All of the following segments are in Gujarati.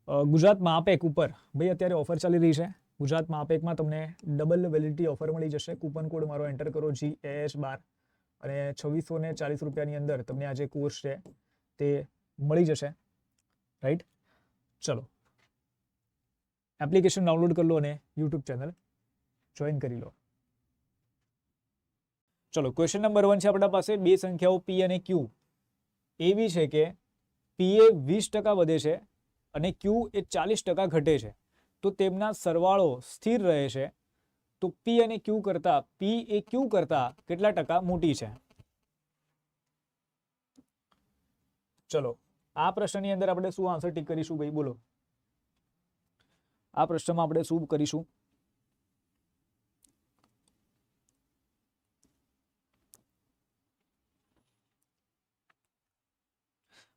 ગુજરાત માપેક ઉપર ભાઈ અત્યારે ઓફર ચાલી રહી છે. ગુજરાત માપેકમાં તમને ડબલ વેલિડિટી ઓફર મળી જશે. કૂપન કોડ મારો એન્ટર કરો GAS12 અને 2640 રૂપિયાની અંદર તમને આ જે કોર્સ છે તે મળી જશે. રાઈટ, ચલો એપ્લિકેશન ડાઉનલોડ કરી લો અને યુટ્યુબ ચેનલ જોઈન કરી લો. ચલો ક્વેશ્ચન નંબર 1 છે આપણા પાસે. બે સંખ્યાઓ P અને Q એવી છે કે P એ 20% વધે છે અને Q એ 40% ઘટે છે, તો તેમના સરવાળો સ્થિર રહે છે. તો P અને Q કરતા P એ Q કરતા કેટલા ટકા મોટી છે? ચલો આ પ્રશ્નની અંદર આપણે શું આન્સર ટીક કરીશું ભાઈ, બોલો. આ પ્રશ્નમાં આપણે શું કરીશું?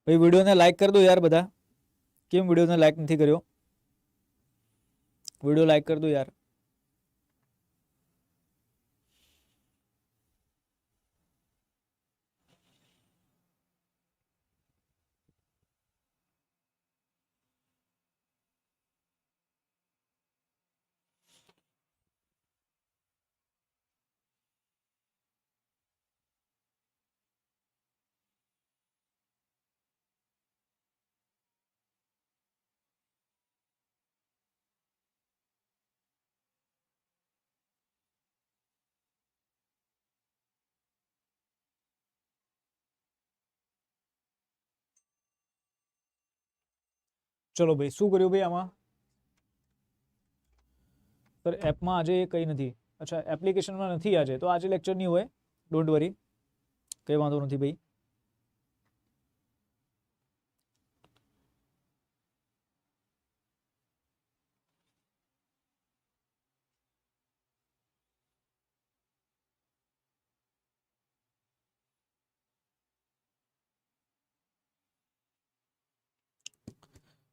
ભાઈ વિડીયોને લાઈક કરી દો યાર બધા. કેમ વિડીયોને લાઈક નથી કર્યો? વિડીયો લાઈક કરી દો યાર. ચલો ભાઈ શું કર્યું ભાઈ આમાં? સર એપમાં આજે કંઈ નથી. અચ્છા એપ્લિકેશનમાં નથી આજે, તો આજે લેક્ચર નહીં હોય, ડોન્ટ વરી, કંઈ વાંધો નથી ભાઈ.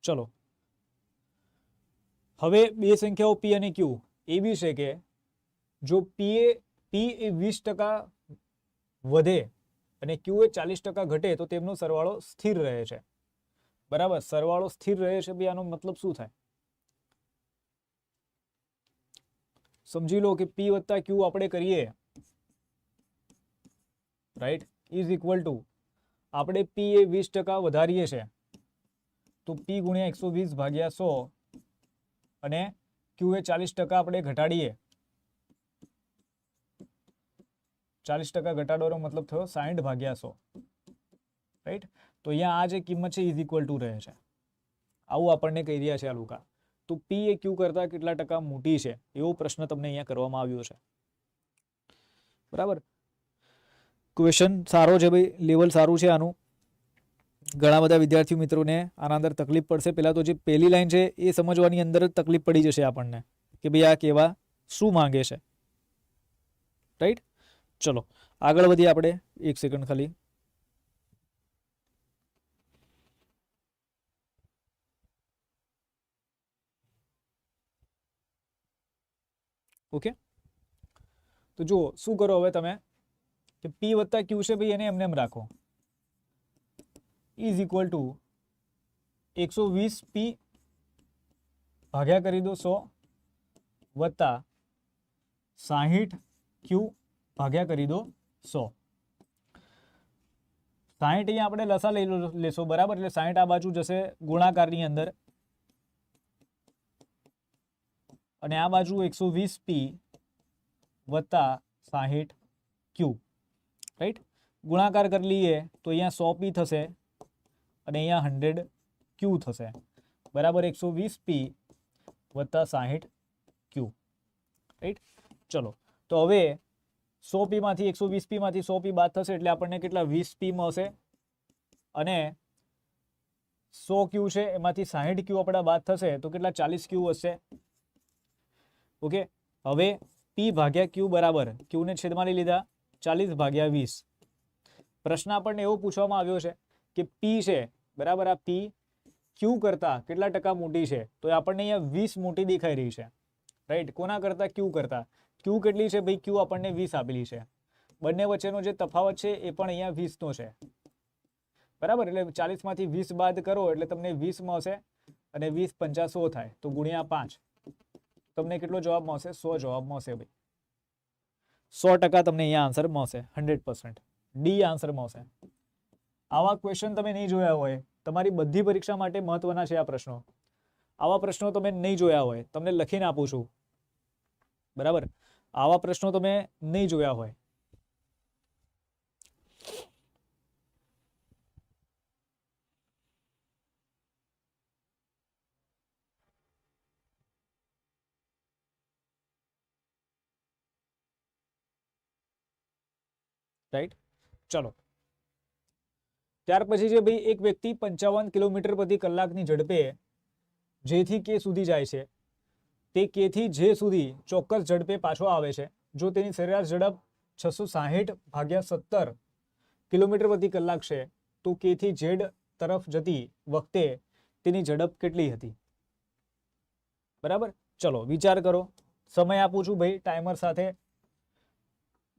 ચલો હવે બે સંખ્યાઓ P અને Q એવી છે કે જો P એ 20% વધે અને Q એ 40% ઘટે તો તેમનો સરવાળો સ્થિર રહે છે. બરાબર, સરવાળો સ્થિર રહે છે ભાઈ, આનો મતલબ શું થાય? સમજી લો કે P વત્તા Q આપણે કરીએ, રાઈટ, ઇઝ ઇક્વલ ટુ આપણે P એ 20% વધારીએ છે તો P ગુણ્યા 120 ભાગ્યા 100 અને Q એ 40% આપણે ઘટાડીએ, 40% ઘટાડવાનો મતલબ થયો 60 ભાગ્યા 100. રાઈટ, તો અહીંયા આ જે કિંમત છે ઇઝ ઇક્વલ ટુ રહે છે. આવું આપણને કહી રહ્યા છે આ લોકો. તો P એ Q કરતા કેટલા ટકા મોટી છે એવો પ્રશ્ન તમને અહીંયા કરવામાં આવ્યો છે. બરાબર, ક્વેશ્ચન સારો છે ભાઈ, લેવલ સારું છે આનું. ઘણા બધા વિદ્યાર્થી મિત્રોને આના અંદર તકલીફ પડશે. પહેલા તો જે પહેલી લાઈન છે એ સમજવાની અંદર જ તકલીફ પડી જશે આપણને કે ભાઈ આ કેવા શું માંગે છે. રાઈટ, ચલો આગળ વધીએ આપણે. એક સેકન્ડ ખાલી. ઓકે, તો જુઓ શું કરો હવે તમે કે P વત્તા Q છે ભાઈ એને એમને એમ રાખો, ઇઝ ઇક્વલ ટુ 120P ભાગ્યા કરી દો 100 વત્તા 60Q ભાગ્યા કરી દો 100. 60 અહીંયા આપણે લસા લઈ લેશો, બરાબર, એટલે 60 આ બાજુ જશે ગુણાકારની અંદર અને આ બાજુ 120P વત્તા 60Q. રાઈટ, ગુણાકાર કરી લઈએ તો અહીંયા 100P થશે અને અહીંયા 100Q થશે, બરાબર, 120P વત્તા 60Q. રાઈટ, ચલો તો હવે 100P માંથી 120P માંથી 100P બાદ થશે એટલે આપણને કેટલા 20P મળશે અને 100Q છે એમાંથી 60Q આપણા બાદ થશે તો કેટલા 40Q હશે. ઓકે, હવે P ભાગ્યા Q બરાબર, Q ને છેદમાં લઈ લીધા, 40 ભાગ્યા 20. પ્રશ્ન આપણને એવો પૂછવામાં આવ્યો છે કે P છે, બરાબર, આ P Q કરતા કેટલા ટકા મોટી છે, તો આપણને અહીંયા 20 મોટી દેખાઈ રહી છે. રાઈટ, કોના કરતા? Q કરતા. Q કેટલી છે ભાઈ? Q આપણને 20 આપેલી છે. બંને વચ્ચેનો જે તફાવત છે એ પણ અહીંયા 20 નો છે. બરાબર, એટલે 40 માંથી 20 બાદ કરો એટલે તમને 20 મળશે અને 20 પંચા 100 થાય તો ગુણ્યા 5 તમને કેટલો જવાબ મળશે? 100 જવાબ મળશે ભાઈ. 100% તમને અહીંયા આન્સર મળશે. 100% ડી આન્સર મળશે. આવા ક્વેશ્ચન તમે નહીં જોયા હોય, તમારી બધી પરીક્ષા માટે મહત્વના છે આ પ્રશ્નો. આવા પ્રશ્નો તમે નહીં જોયા હોય, તમને લખીને આપું છું, બરાબર? આવા પ્રશ્નો તમે નહીં જોયા હોય. રાઈટ, ચલો. ત્યાર પછી છે ભાઈ, એક વ્યક્તિ 55 કિલોમીટર પ્રતિ કલાકની ઝડપે જેથી કે સુધી જાય છે, તે કે થી જે સુધી ચોક્કસ ઝડપે પાછો આવે છે. જો તેની સરેરાશ ઝડપ 660 ભાગ્યા 17 કિલોમીટર પ્રતિ કલાક છે, તો કે થી ઝેડ તરફ જતી વખતે તેની ઝડપ કેટલી હતી? બરાબર, ચલો વિચાર કરો. સમય આપું છું ભાઈ ટાઈમર સાથે.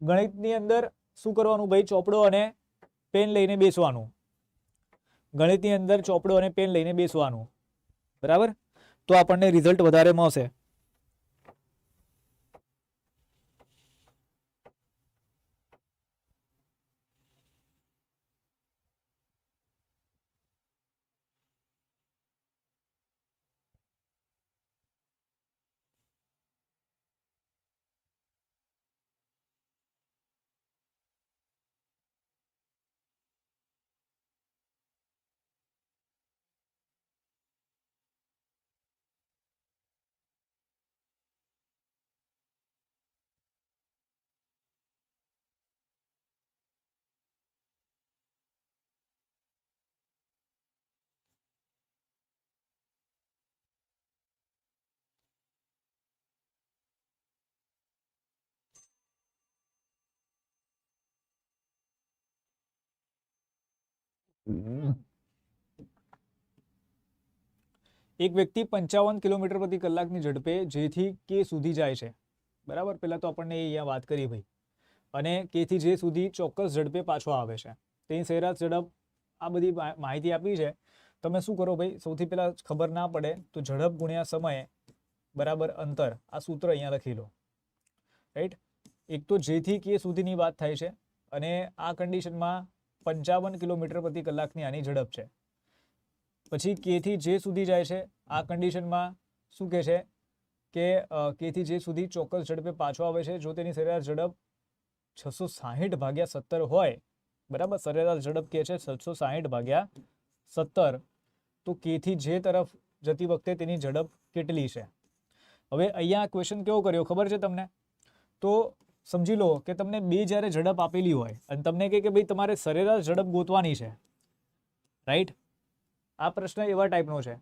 ગણિતની અંદર શું કરવાનું ભાઈ? ચોપડો અને પેન લઈને બેસવાનું. ગણિતની અંદર ચોપડો અને પેન લઈને બેસવાનું, બરાબર? તો આપણને રિઝલ્ટ વધારે મળશે. એક વ્યક્તિ 55 કિલોમીટર પ્રતિ કલાકની ઝડપે જેથી કે સુધી જાય છે, બરાબર? પહેલા તો આપણને અહીંયા વાત કરી ભાઈ. અને કે થી જે સુધી ચોક્કસ ઝડપે પાછો આવે છે, તેની સરેરાશ ઝડપ. આ બધી માહિતી આપી છે. તમે શું કરો ભાઈ? સૌથી પહેલા ખબર ના પડે તો ઝડપ ગુણ્યા સમય બરાબર અંતર, આ સૂત્ર અહીંયા લખી લો. રાઈટ, એક તો જેથી કે સુધીની વાત થાય છે, અને આ કન્ડિશનમાં 55 કિલોમીટર પ્રતિ કલાકની આની ઝડપ છે. પછી કે થી જે સુધી જાય છે, આ કન્ડિશનમાં શું કહે છે કે કે થી જે સુધી ચોક્કસ ઝડપે પાછો આવે છે, જો તેની સરેરાશ ઝડપ 660 ભાગ્યા 17 હોય, બરાબર? સરેરાશ ઝડપ કે છે 660 ભાગ્યા 17, તો કે થી જે તરફ જતી વખતે તેની ઝડપ કેટલી છે? હવે અહીંયા ક્વેશ્ચન કેવો કર્યો ખબર છે તમને? તો સમજી લો કે તમને બે જ્યારે ઝડપ આપેલી હોય અને તમને કહે કે ભાઈ તમારે સરેરાશ ઝડપ ગોતવાની છે, રાઈટ? આ પ્રશ્ન એવા ટાઈપનો છે.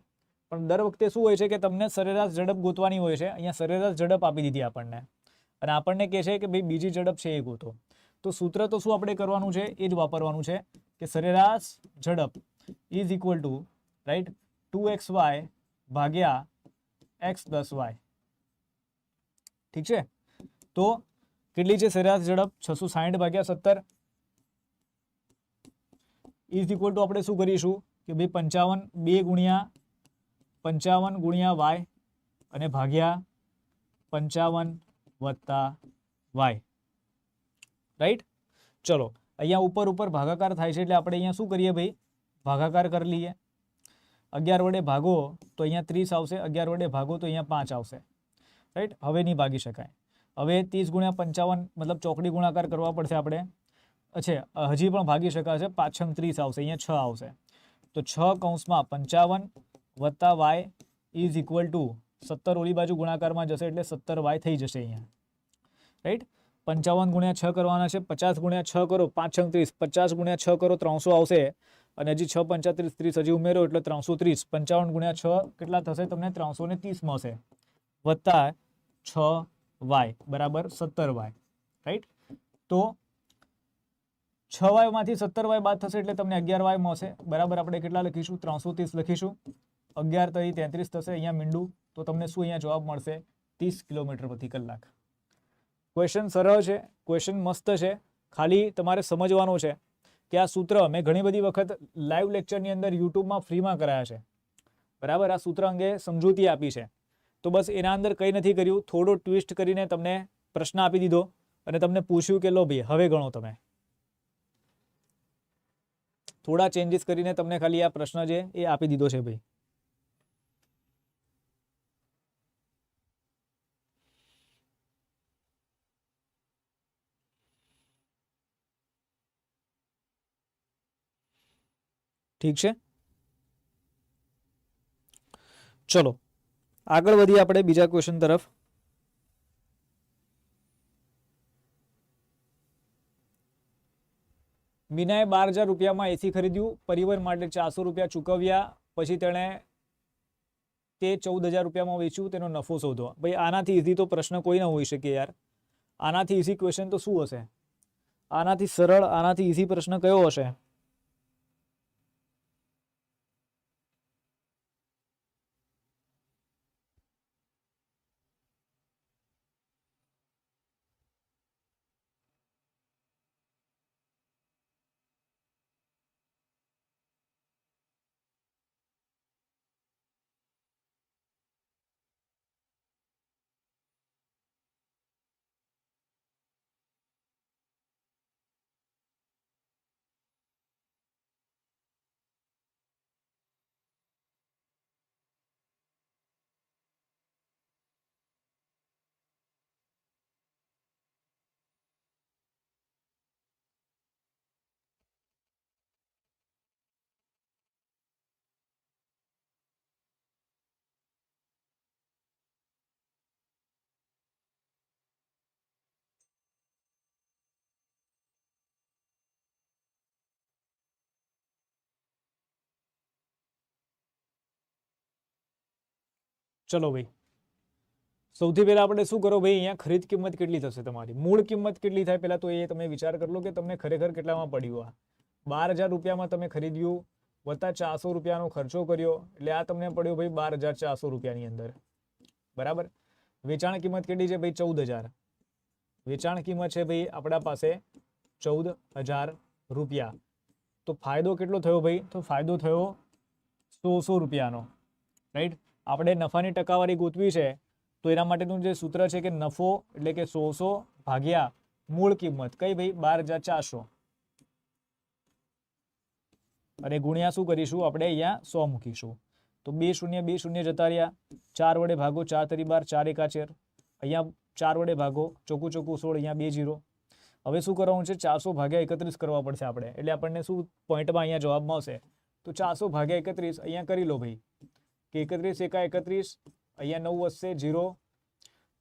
પણ દર વખતે શું હોય છે કે તમને સરેરાશ ઝડપ ગોતવાની હોય છે. અહીંયા સરેરાશ ઝડપ આપી દીધી આપણને, અને આપણને કહે છે કે ભાઈ બીજી ઝડપ છે એ ગોતો. તો સૂત્ર તો શું આપણે કરવાનું છે? એ જ વાપરવાનું છે કે સરેરાશ ઝડપ is equal to, right, 2xy ભાગ્યા x + y. ઠીક છે? તો કેટલી છે સરેરાશ ઝડપ? 660 ભાગ્યા 17 ઇઝ ઇક્વલ ટુ આપણે શું કરીશું કે ભાઈ 55 ગુણ્યા y અને ભાગ્યા 55 વત્તા y. રાઈટ, ચલો અહીંયા ઉપર ભાગાકાર થાય છે એટલે આપણે અહીંયા શું કરીએ ભાઈ? ભાગાકાર કરી લઈએ. 11 વડે ભાગો તો અહીંયા 30 આવશે, 11 વડે ભાગો તો અહીંયા 5 આવશે. રાઈટ, હવે નહીં ભાગી શકાય. હવે 30 ગુણ્યા 55 મતલબ ચોકડી ગુણાકાર કરવા પડશે આપણે. અચ્છા, હજી પણ ભાગી શકાશે. પાછળ 30 આવશે, અહીંયા 6 આવશે. તો 6 કૌંસમાં 55 વત્તા y ઇઝ ઇક્વલ ટુ 17 ઓલી બાજુ ગુણાકારમાં જશે એટલે 17y થઈ જશે અહીંયા. રાઈટ, 55 ગુણ્યા 6 કરવાના છે. 50 ગુણ્યા 6 કરો, 5 6 30. 50 ગુણ્યા 6 કરો, 300 આવશે. અને હજી 6 35 30 હજી ઉમેરો એટલે 330. 55 ગુણ્યા 6 કેટલા થશે? તમને 330 મળશે. વત્તા 6y બરાબર 17y. રાઈટ, તો 6y માંથી 17y બાદ થશે એટલે તમને 11y મળશે. બરાબર, આપણે કેટલા લખીશું? 330 લખીશું. 11 તરી 33 થશે અહીંયા મીંડું. તો તમને શું અહીંયા જવાબ મળશે? 30 કિલોમીટર પ્રતિ કલાક. ક્વેશ્ચન સરળ છે, ક્વેશ્ચન મસ્ત છે. ખાલી તમારે સમજવાનું છે કે આ સૂત્ર મેં ઘણી બધી વખત લાઈવ લેક્ચરની અંદર યુટ્યુબમાં ફ્રીમાં કરાયા છે. બરાબર, આ સૂત્ર અંગે સમજૂતી આપી છે. તો બસ એના અંદર કંઈ નથી કર્યું, થોડો ટ્વિસ્ટ કરીને તમને પ્રશ્ન આપી દીધો અને તમને પૂછ્યું કે લો ભાઈ હવે ગણો. તમે થોડા ચેન્જીસ કરીને તમને ખાલી આ પ્રશ્ન છે એ આપી દીધો છે ભાઈ. ઠીક છે, ચલો આગળ વધીએ આપણે બીજા ક્વેશ્ચન તરફ. મીનાએ 12,000 રૂપિયામાં એસી ખરીદ્યું, પરિવહન માટે 400 રૂપિયા ચૂકવ્યા, પછી તેણે તે 14,000 રૂપિયામાં વેચ્યું, તેનો નફો શોધો. ભાઈ આનાથી ઈઝી તો પ્રશ્ન કોઈ ના હોઈ શકે યાર. આનાથી ઈઝી ક્વેશ્ચન તો શું હશે? આનાથી સરળ, આનાથી ઈઝી પ્રશ્ન કયો હશે? ચલો ભાઈ, સૌથી પહેલા આપણે શું કરો ભાઈ, અહીંયા ખરીદ કિંમત કેટલી થશે તમારી, મૂળ કિંમત કેટલી થાય પહેલા તો એ તમે વિચાર કરી લો કે તમને ખરેખર કેટલામાં પડ્યું. આ 12,000 રૂપિયામાં તમે ખરીદ્યું વત્તા 400 રૂપિયાનો ખર્ચો કર્યો એટલે આ તમને પડ્યો ભાઈ 12,400 રૂપિયાની અંદર. બરાબર, વેચાણ કિંમત કેટલી છે ભાઈ? 14,000. વેચાણ કિંમત છે ભાઈ આપણા પાસે 14,000 રૂપિયા. તો ફાયદો કેટલો થયો ભાઈ? તો ફાયદો થયો 100 રૂપિયાનો. રાઈટ, આપણે નફાની ટકાવારી ગોતવી છે તો એના માટેનું જે સૂત્ર છે કે નફો એટલે કે 100 ભાગ્યા મૂળ કિંમત કઈ ભાઈ? 12,400 અને ગુણ્યા શું કરીશું આપણે? અહીંયા 100 મૂકીશું. તો 2 શૂન્ય 2 શૂન્ય જતા રહ્યા, 4 વડે ભાગો, 4 તરી 12, 4 એકા 13, અહીંયા 4 વડે ભાગો, ચોકું ચોકું 16, અહીંયા 2 0. હવે શું કરવાનું છે? 400 ભાગ્યા 31 કરવા પડશે આપણે, એટલે આપણને શું પોઈન્ટમાં અહીંયા જવાબ મળશે? તો 400 ભાગ્યા 31 અહીંયા કરી લો ભાઈ કે 31 એકા 31, અહીંયા 9 વધશે 0,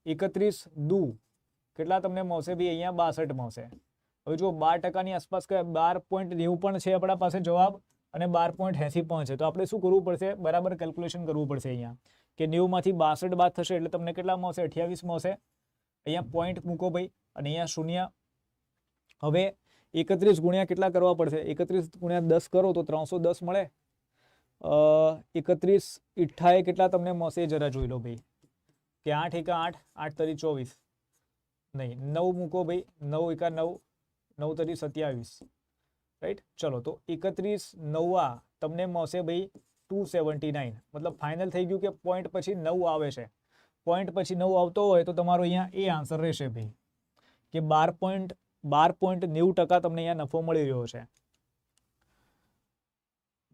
31 દુ કેટલા તમને મળશે ભાઈ? અહીંયા 62 મળશે. હવે જો 12% આસપાસ 12.90 પણ છે આપણા પાસે જવાબ અને 12.80 પણ છે. તો આપણે શું કરવું પડશે? બરાબર કેલ્ક્યુલેશન કરવું પડશે અહીંયા કે 90 માંથી 62 બાદ થશે એટલે તમને કેટલા મળશે? 28 મળશે. અહીંયા પોઈન્ટ મૂકો ભાઈ અને અહીંયા શૂન્ય. હવે 31 ગુણ્યા કેટલા કરવા પડશે? 31 ગુણ્યા 10 કરો તો 310 મળે. 31 ઈઠ્ઠાએ કેટલા તમને મળશે જરા જોઈ લો ભાઈ કે 8 એકા 8, 8 તરી 24, નહીં 9 મૂકો ભાઈ, 9 એકા 9, 9 તરી 27. રાઈટ, ચલો તો 31 9 તમને મળશે ભાઈ 279. મતલબ ફાઇનલ થઈ ગયું કે પોઈન્ટ પછી 9 આવે છે. પોઈન્ટ પછી 9 આવતો હોય તો તમારો અહીંયા એ આન્સર રહેશે ભાઈ કે 12.90% તમને અહીંયા નફો મળી રહ્યો છે.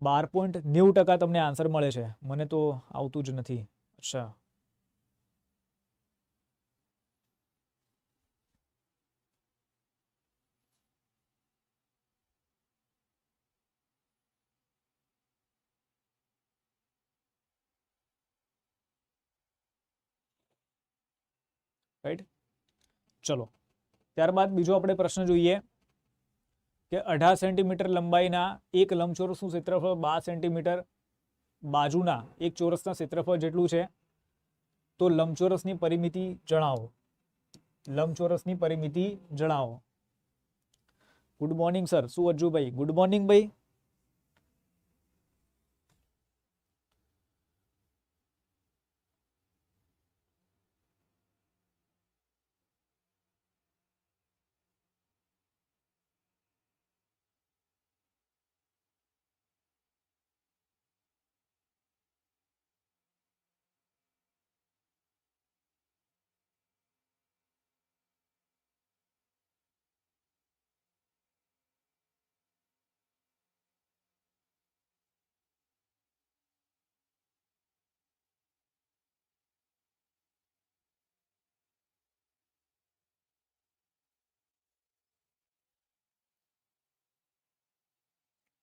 12.90% તમને આન્સર મળે છે. મને તો આવતું જ નથી. અચ્છા, રાઈટ, ચલો ત્યારબાદ બીજો આપણે પ્રશ્ન જોઈએ કે 18 સેન્ટીમીટર લંબાઈના એક લંબચોરસનું ક્ષેત્રફળ 12 સેન્ટીમીટર બાજુના એક ચોરસના ક્ષેત્રફળ જેટલું છે. તો લંબચોરસની પરિમિતિ જણાવો. લંબચોરસની પરિમિતિ જણાવો. Good morning sir. શું અજ્જુભાઈ? ગુડ મોર્નિંગ ભાઈ.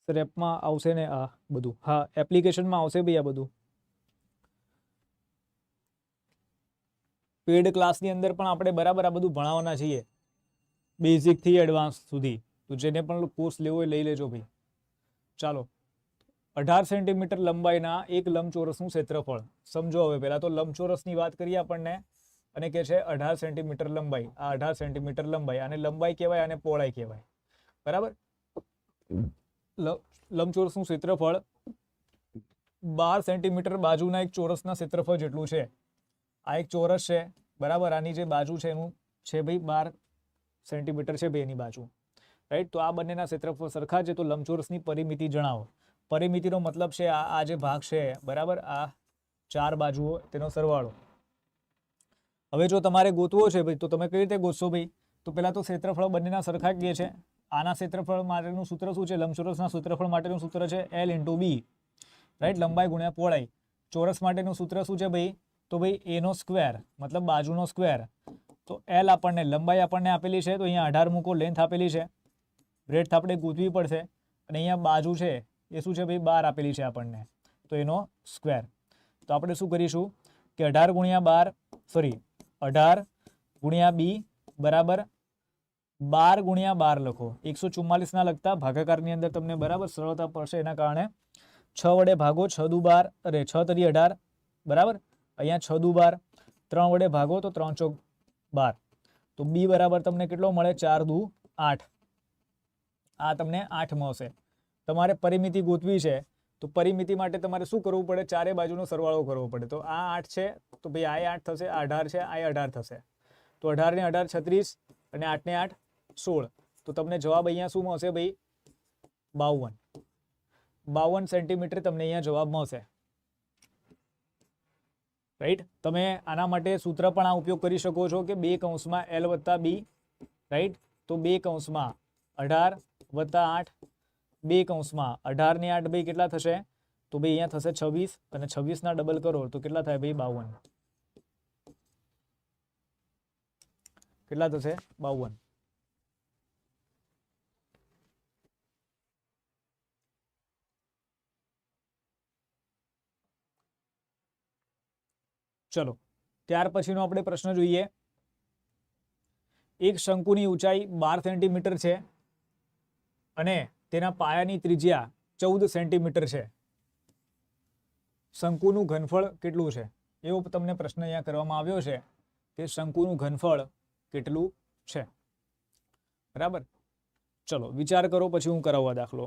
સર એપમાં આવશે ને આ બધું? હા, એપ્લિકેશનમાં આવશે ભાઈ આ બધું. પેડ ક્લાસની અંદર પણ આપણે બરાબર આ બધું ભણાવવાના છીએ, બેઝિકથી એડવાન્સ સુધી. તો જેને પણ કોર્સ લેવો હોય લઈ લેજો ભાઈ. ચાલો, 18 સેન્ટીમીટર લંબાઈના એક લંબચોરસનું ક્ષેત્રફળ સમજો. હવે પહેલા તો લંબચોરસની વાત કરીએ આપણને, અને કે છે 18 સેન્ટીમીટર લંબાઈ. આ 18 સેન્ટીમીટર લંબાઈ, આને લંબાઈ કહેવાય, આને પહોળાઈ કહેવાય. બરાબર. લંબચોરસનું ક્ષેત્રફળ 12 સેન્ટીમીટર બાજુના એક ચોરસના ક્ષેત્રફળ જેટલું છે. આ એક ચોરસ છે, બરાબર. આની જે બાજુ છે એનું છે ભાઈ 12 સેન્ટીમીટર છે ભાઈ એની બાજુ, રાઈટ. તો આ બંનેના ક્ષેત્રફળ સરખા છે. તો લંબચોરસની પરિમિતિ જણાવો. પરિમિતિનો મતલબ છે આ જે ભાગ છે, બરાબર, આ 4 બાજુઓ તેનો સરવાળો. હવે જો તમારે ગોતવો છે ભાઈ, તો તમે કઈ રીતે ગોતશો ભાઈ? તો પહેલા તો ક્ષેત્રફળ બંનેના સરખા જ છે. આના ક્ષેત્રફળ માટેનું સૂત્ર શું છે? લંબચોરસના ક્ષેત્રફળ માટેનું સૂત્ર છે L × B, રાઈટ. લંબાઈ ગુણ્યા પહોળાઈ. ચોરસ માટેનું સૂત્ર શું છે ભાઈ? તો ભાઈ A નો સ્ક્વેર, મતલબ બાજુનો સ્ક્વેર. તો L આપણને લંબાઈ આપણને આપેલી છે, તો અહીંયા 18 મૂકો. લેન્થ આપેલી છે, બ્રેડથ આપણે ગોતવી પડશે. અને અહીંયા બાજુ છે એ શું છે ભાઈ? 12 આપેલી છે આપણને, તો એનો સ્ક્વેર. તો આપણે શું કરીશું કે 18 ગુણ્યા B બરાબર 12 ગુણ્યા 12 લખો. 144 ના લખતા ભાગાકારની અંદર તમને બરાબર સરળતા પડશે. એના કારણે 6 વડે ભાગો, 6 દુ 12, અરે 6 તરી 18, બરાબર. અહીંયા 6 દુ 12, 3 વડે ભાગો તો 3 ચોક 12. તો B બરાબર તમને કેટલો મળે? 4 દુ 8. આ તમને 8 મળશે. તમારે પરિમિતિ ગોતવી છે, તો પરિમિતિ માટે તમારે શું કરવું પડે? ચારે બાજુનો સરવાળો કરવો પડે. તો આ 8 છે, તો ભાઈ આ 8 થશે. આ 18 છે, આ 18 થશે. તો 18 ને 18 36, અને 8 ને 8 16. તો તમને જવાબ અહીંયા શું મળશે ભાઈ? 52 સેન્ટીમીટર તમને અહીંયા જવાબ મળશે, રાઈટ. તમે આના માટે સૂત્ર પણ આ ઉપયોગ કરી શકો છો કે 2 કૌંસમાં L વત્તા B, રાઈટ. તો 2 કૌંસમાં 18 વત્તા 8, 2 કૌંસમાં 18 ને 8 ભાઈ કેટલા થશે? તો ભાઈ અહીંયા થશે 26, અને 26 ના ડબલ કરો તો કેટલા થાય ભાઈ? 52. કેટલા થશે? 52. ચલો, ત્યાર પછીનો આપણે પ્રશ્ન જોઈએ. એક શંકુની ઊંચાઈ 12 સેન્ટીમીટર છે અને તેના પાયાની ત્રિજ્યા 14 સેન્ટીમીટર છે. શંકુનું ઘનફળ કેટલું છે? એવો તમને પ્રશ્ન અહીંયા કરવામાં આવ્યો છે કે શંકુનું ઘનફળ કેટલું છે, બરાબર. ચલો વિચાર કરો, પછી હું કરાવવા દાખલો.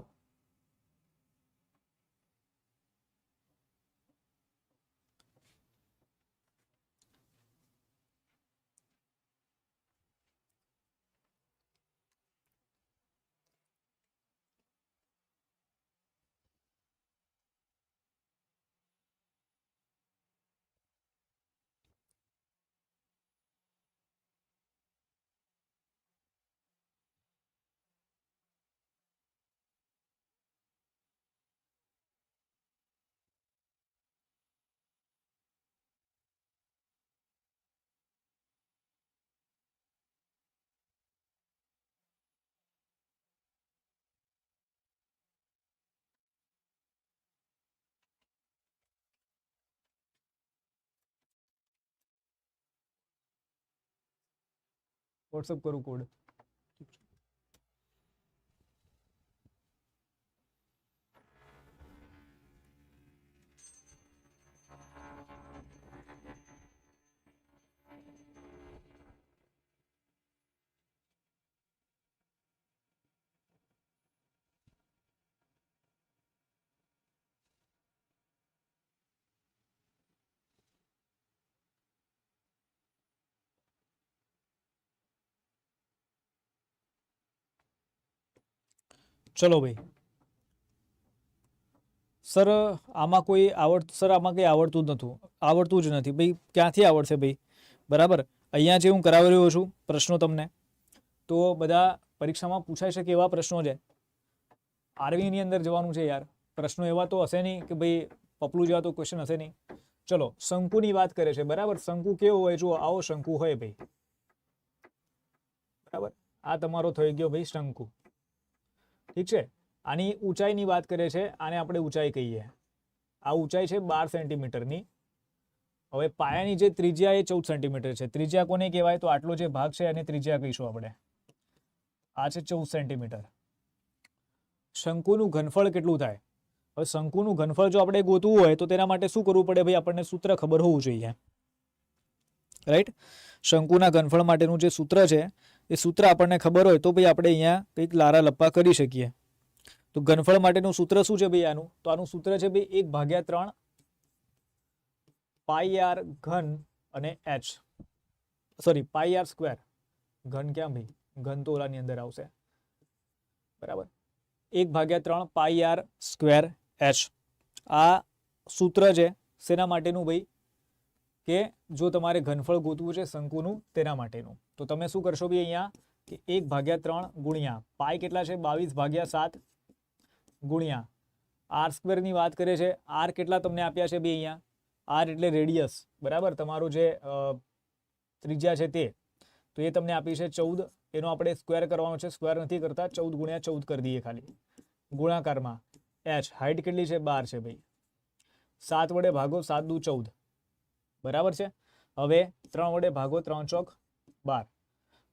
વોટ્સઅપ કરું કોડ. ચલો ભાઈ. સર આમાં કંઈ આવડતું જ નથી ભાઈ. ક્યાંથી આવડશે ભાઈ? બરાબર. અહીંયા જે હું કરાવી રહ્યો છું પ્રશ્નો તમને, તો બધા પરીક્ષામાં પૂછાઈ શકે એવા પ્રશ્નો છે. આર્મીની અંદર જવાનું છે યાર, પ્રશ્નો એવા તો હશે નહીં કે ભાઈ પપલું જેવા તો ક્વેશ્ચન હશે નહીં. ચલો, શંકુની વાત કરે છે, બરાબર. શંકુ કેવો હોય? જુઓ, આવો શંકુ હોય ભાઈ, બરાબર. આ તમારો થઈ ગયો ભાઈ શંકુ, ઠીક છે. આની ઊંચાઈની વાત કરે છે, આને આપણે ઊંચાઈ કહીએ. આ ઊંચાઈ છે 12 સેન્ટીમીટરની. હવે પાયાની જે ત્રિજ્યા એ 14 સેન્ટીમીટર છે. ત્રિજ્યા કોને કહેવાય? તો આટલો જે ભાગ છે એને ત્રિજ્યા કહીશું આપણે. આ છે 14 સેન્ટીમીટર. શંકુનું ઘનફળ કેટલું થાય? હવે શંકુનું ઘનફળ જો આપણે ગોતવું હોય તો તેના માટે શું કરવું પડે ભાઈ? આપણને સૂત્ર ખબર હોવું જોઈએ, રાઈટ? શંકુના ઘનફળ માટેનું જે સૂત્ર છે એ સૂત્ર આપણને ખબર હોય તો ભાઈ આપણે અહીંયા કંઈક લારા લપ્પા કરી શકીએ. તો ઘનફળ માટેનું સૂત્ર શું છે ભાઈ આનું? તો આનું સૂત્ર છે ભાઈ 1/3 પાઈ આર ઘન અને એચ, સોરી પાઈ આર સ્ક્વેર. ઘન ક્યાં ભાઈ? ઘન તો ઓલાની અંદર આવશે, બરાબર? 1/3 પાઈ આર સ્ક્વેર એચ. આ સૂત્ર છે શેના માટેનું ભાઈ? કે જો તમારે ઘનફળ ગોતવું છે શંકુનું તેના માટેનું. તો તમે શું કરશો ભાઈ અહીંયા કે 1/3 ગુણ્યા પાઈ કેટલા છે? 22/7 ગુણ્યા આર સ્ક્વેરની વાત કરે છે. આર કેટલા તમને આપ્યા છે ભાઈ અહીંયા? આર એટલે રેડિયસ, બરાબર? તમારું જે ત્રિજ્યા છે તે, તો એ તમને આપી છે 14. એનો આપણે સ્ક્વેર કરવાનો છે. સ્ક્વેર નથી કરતા, 14 × 14 કરી દઈએ ખાલી. ગુણાકારમાં એચ, હાઇટ કેટલી છે? 12 છે ભાઈ. 7 વડે ભાગો, 7 દુ 14, બરાબર છે? હવે 3 વડે ભાગો, 3 ચોક 12.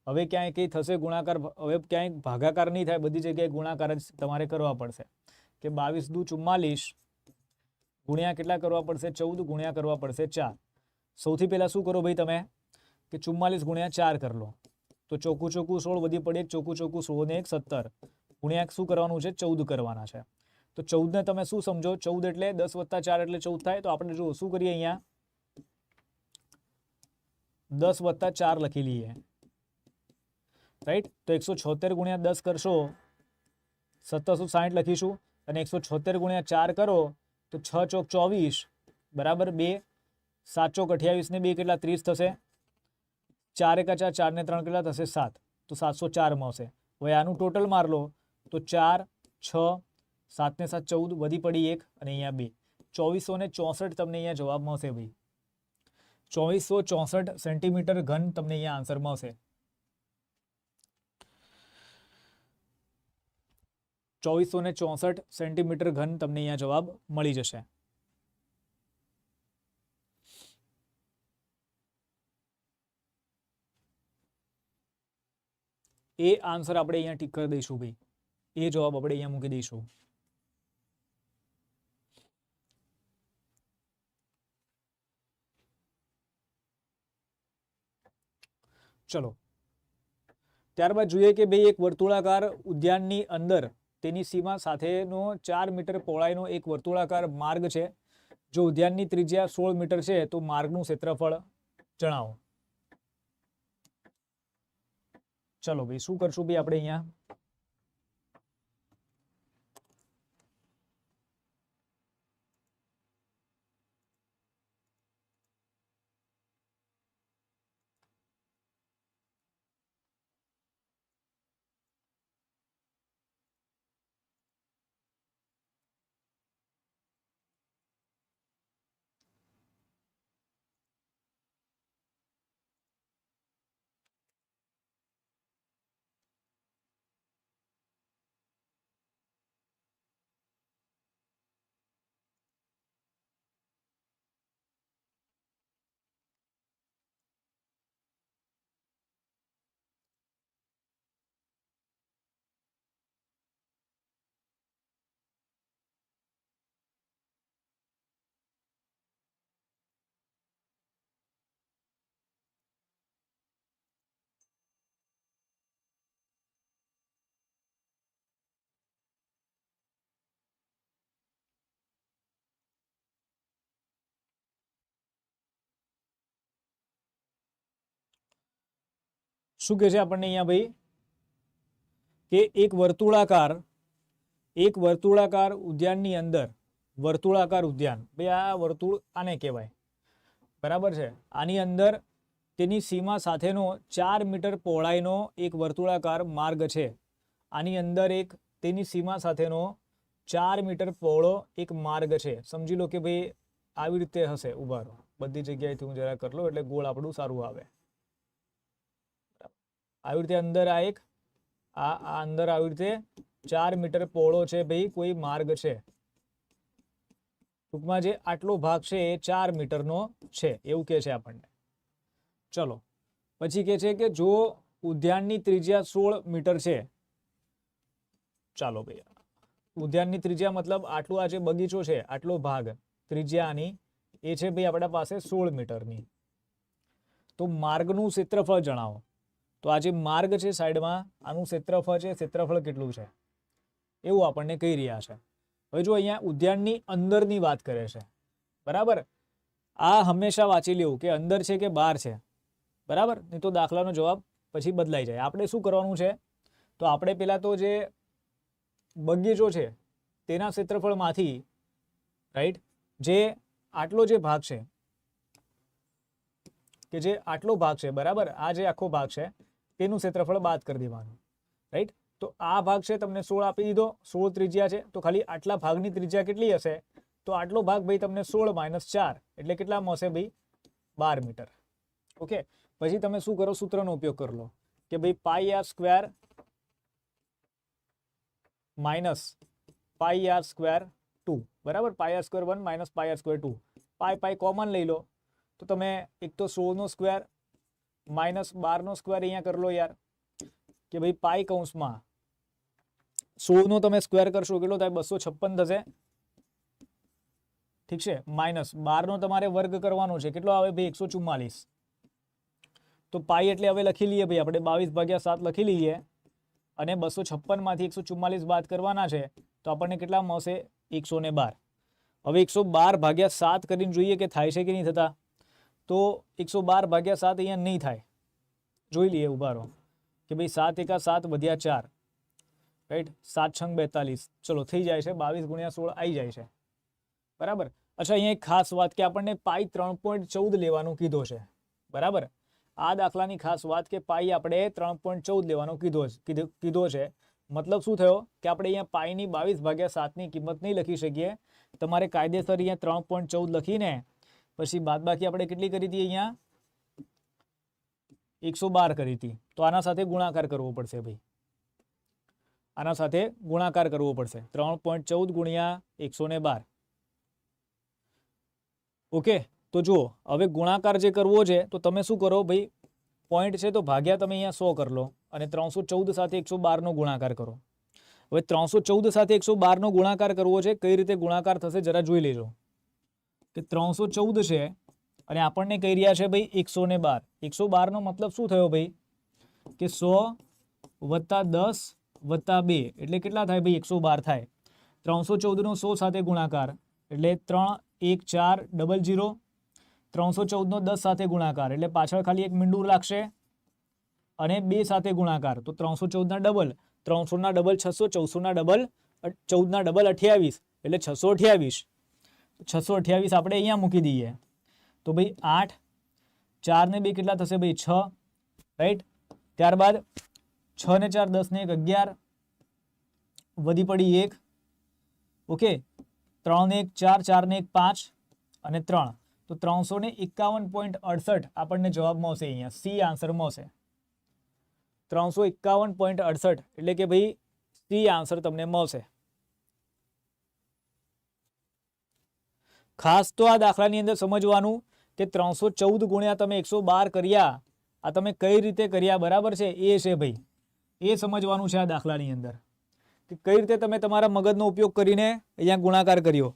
હવે ક્યાંય કંઈ થશે ગુણાકાર? હવે ક્યાંય ભાગાકાર નહીં થાય, બધી જગ્યાએ ગુણાકાર જ તમારે કરવા પડશે. કે 22 દુ 44 ગુણ્યા કેટલા કરવા પડશે? 14 ગુણ્યા કરવા પડશે 4. સૌથી પહેલા શું કરો ભાઈ તમે? કે 44 ગુણ્યા 4 કરી લો. તો ચોખ્ખું 16 વધી પડે, ચોખ્ખું 16 ને 1 17 ગુણ્યા શું કરવાનું છે? 14 કરવાના છે. તો 14 ને તમે શું સમજો? 14 એટલે 10 + 4 એટલે 14 થાય. તો આપણે જો શું કરીએ અહીંયા 10 + 4 લખી લઈએ, રાઈટ? તો 176 ગુણ્યા 10 કરશો 1760 લખીશું. અને 176 ગુણ્યા 4 કરો તો 6 ચોક 24 બરાબર 2. 7 ચોક 28 ને 2 કેટલા? 30 થશે. 4 × 4 4 ને 3 કેટલા થશે? 7. તો 704 મળશે. હવે આનું ટોટલ માર લો તો 4 6 7 ને 7 14 વધી પડી 1 અને અહીંયા 2. 2464 તમને અહીંયા જવાબ મળશે ભાઈ. 2464 સેન્ટીમીટર ઘન તમને અહીંયા આન્સર મળશે. 2464 સેન્ટીમીટર ઘન તમને અહીંયા જવાબ મળી જશે. એ આન્સર આપણે અહીંયા ટીક કરી દઈશું ભાઈ. એ જવાબ આપણે અહીંયા મૂકી દઈશું. ચલો ત્યારબાદ જોઈએ કે ભાઈ એક વર્તુળાકાર ઉદ્યાનની અંદર તેની સીમા સાથેનો 4 મીટર પહોળાઈનો એક વર્તુળાકાર માર્ગ છે. જો ઉદ્યાનની ત્રિજ્યા 16 મીટર છે તો માર્ગનું ક્ષેત્રફળ જણાવો. ચલો ભાઈ શું કરશું ભાઈ આપણે અહીંયા? શું કહે છે આપણને અહીંયા ભાઈ કે એક વર્તુળાકાર ઉદ્યાનની અંદર, વર્તુળાકાર ઉદ્યાન ભાઈ આ વર્તુળ આને કહેવાય, બરાબર છે? આની અંદર તેની સીમા સાથેનો 4 મીટર પહોળાઈનો એક વર્તુળાકાર માર્ગ છે. આની અંદર એક તેની સીમા સાથેનો 4 મીટર પહોળો એક માર્ગ છે. સમજી લો કે ભાઈ આવી રીતે હશે. ઉભા રહો, બધી જગ્યાએથી હું જરા કરી લો એટલે ગોળ આપણું સારું આવે. આવી રીતે અંદર આ એક આ અંદર આવી રીતે 4 મીટર પહોળો છે ભાઈ કોઈ માર્ગ છે, ટૂંકમાં જે આટલો ભાગ છે એ 4 મીટરનો છે એવું કહે છે આપણને. ચલો પછી કહે છે કે જો ઉદ્યાનની ત્રિજ્યા 16 મીટર છે, ચાલો ભાઈ ઉદ્યાનની ત્રિજ્યા મતલબ આટલું આ જે બગીચો છે આટલો ભાગ ત્રિજ્યાની એ છે ભાઈ આપણા પાસે 16 મીટરની, તો માર્ગનું ક્ષેત્રફળ જણાવો. તો આ જે માર્ગ છે સાઈડમાં આનું ક્ષેત્રફળ છે, ક્ષેત્રફળ કેટલું છે એવું આપણને કહી રહ્યા છે. હવે જો અહીંયા ઉદ્યાનની અંદરની વાત કરે છે, બરાબર, આ હંમેશા વાંચી લેવું કે અંદર છે કે બહાર છે, બરાબર, નહીં તો દાખલાનો જવાબ પછી બદલાઈ જાય. આપણે શું કરવાનું છે, તો આપણે પેલા તો જે બગીચો છે તેના ક્ષેત્રફળમાંથી રાઈટ જે આટલો જે ભાગ છે કે જે આટલો ભાગ છે, બરાબર, આ જે આખો ભાગ છે તેનું ક્ષેત્રફળ બાદ કરી દેવાનું, રાઈટ. તો આ ભાગ છે તમને 16 આપી દીધો, 16 ત્રિજ્યા છે, તો ખાલી આટલા ભાગની ત્રિજ્યા કેટલી હશે, તો આટલો ભાગ ભાઈ તમને 16 - 4 એટલે કેટલા મળશે ભાઈ 12 મીટર. ઓકે, પછી તમે શું કરો, સૂત્રનો ઉપયોગ કરી લો કે ભાઈ pi r square minus pi r square 2, બરાબર, pi r square 1 minus pi r square 2, pi common લઈ લો તો તમે એક તો 16 નો સ્ક્વેર માઇનસ 12 નો સ્ક્વેર અહીંયા કરી લો યાર કે ભાઈ પાઈ કૌંસમાં 16 નો તમે સ્ક્વેર કરશો કેટલો થાય 256 થશે, ઠીક છે, માઇનસ 12 નો તમારે વર્ગ કરવાનો છે કેટલો આવે ભાઈ 144. તો પાઈ એટલે હવે લખી લઈએ ભાઈ આપણે 22/7 લખી લઈએ અને 256 માંથી 144 બાદ કરવાના છે તો આપણને કેટલા મળશે 112. હવે 112/7 કરીને જોઈએ કે થાય છે કે નહીં થતા, તો 112/7 અહીંયા નહીં થાય, જોઈ લઈએ, ઉભા રહો કે ભાઈ 7 × 7 વધ્યા 4, રાઈટ, 7 × 6 = 42, ચલો થઈ જાય છે 22 × 16 આવી જાય છે, બરાબર. અચ્છા, અહીંયા એક ખાસ વાત કે આપણને પાઈ 3.14 લેવાનું કીધો છે, બરાબર. આ દાખલાની ખાસ વાત કે પાઈ આપણે 3.14 લેવાનો કીધો છે. મતલબ શું થયો કે આપણે અહીંયા પાઈની 22/7 ની કિંમત નહીં લખી શકીએ, તમારે કાયદેસર અહીંયા 3.14 લખીને પછી બાદબાકી આપણે કેટલી કરી હતી, અહીંયા 112 કરી હતી, તો આના સાથે ગુણાકાર કરવો પડશે ભાઈ, આના સાથે ગુણાકાર કરવો પડશે, 3.14 × 112. ઓકે, તો જુઓ હવે ગુણાકાર જે કરવો છે તો તમે શું કરો ભાઈ, પોઈન્ટ છે તો ભાગ્યા તમે અહીંયા 100 કરી લો અને 314 સાથે 112 નો ગુણાકાર કરો. હવે 314 સાથે 112 નો ગુણાકાર કરવો છે, કઈ રીતે ગુણાકાર થશે જરા જોઈ લેજો કે 314 છે અને આપણને કહી રહ્યા છે ભાઈ 112. 112 નો મતલબ શું થયો ભાઈ કે 100 + 10 + 2 એટલે કેટલા થાય ભાઈ 112 થાય. 314 નો 100 સાથે ગુણાકાર એટલે 3 1 4 00, 314 નો 10 સાથે ગુણાકાર એટલે પાછળ ખાલી એક મીંડું લાગશે અને 2 સાથે ગુણાકાર તો 314 ના ડબલ, 300 ના ડબલ 600, 400 ના ડબલ 14 ના ડબલ 28 એટલે 628. 628 આપણે અહીંયા મૂકી દઈએ તો ભાઈ 8, 4 ને 2 કેટલા થશે ભાઈ 6, રાઈટ. ત્યારબાદ 6 ને 4 10 ને 1 11, વધી પડી 1, ઓકે, 3 ને 1 4, 4 ને 1 5 અને 3, તો 351.68 આપણને જવાબ મળશે, અહીંયા સી આન્સર મળશે. 351.68 એટલે કે ભાઈ સી આન્સર તમને મળશે. ખાસ તો આ દાખલાની અંદર સમજવાનું કે 314 ગુણ્યા તમે 112 કર્યા, આ તમે કઈ રીતે કર્યા, બરાબર છે, એ છે ભાઈ, એ સમજવાનું છે આ દાખલાની અંદર કે કઈ રીતે તમે તમારા મગજનો ઉપયોગ કરીને અહીંયા ગુણાકાર કર્યો.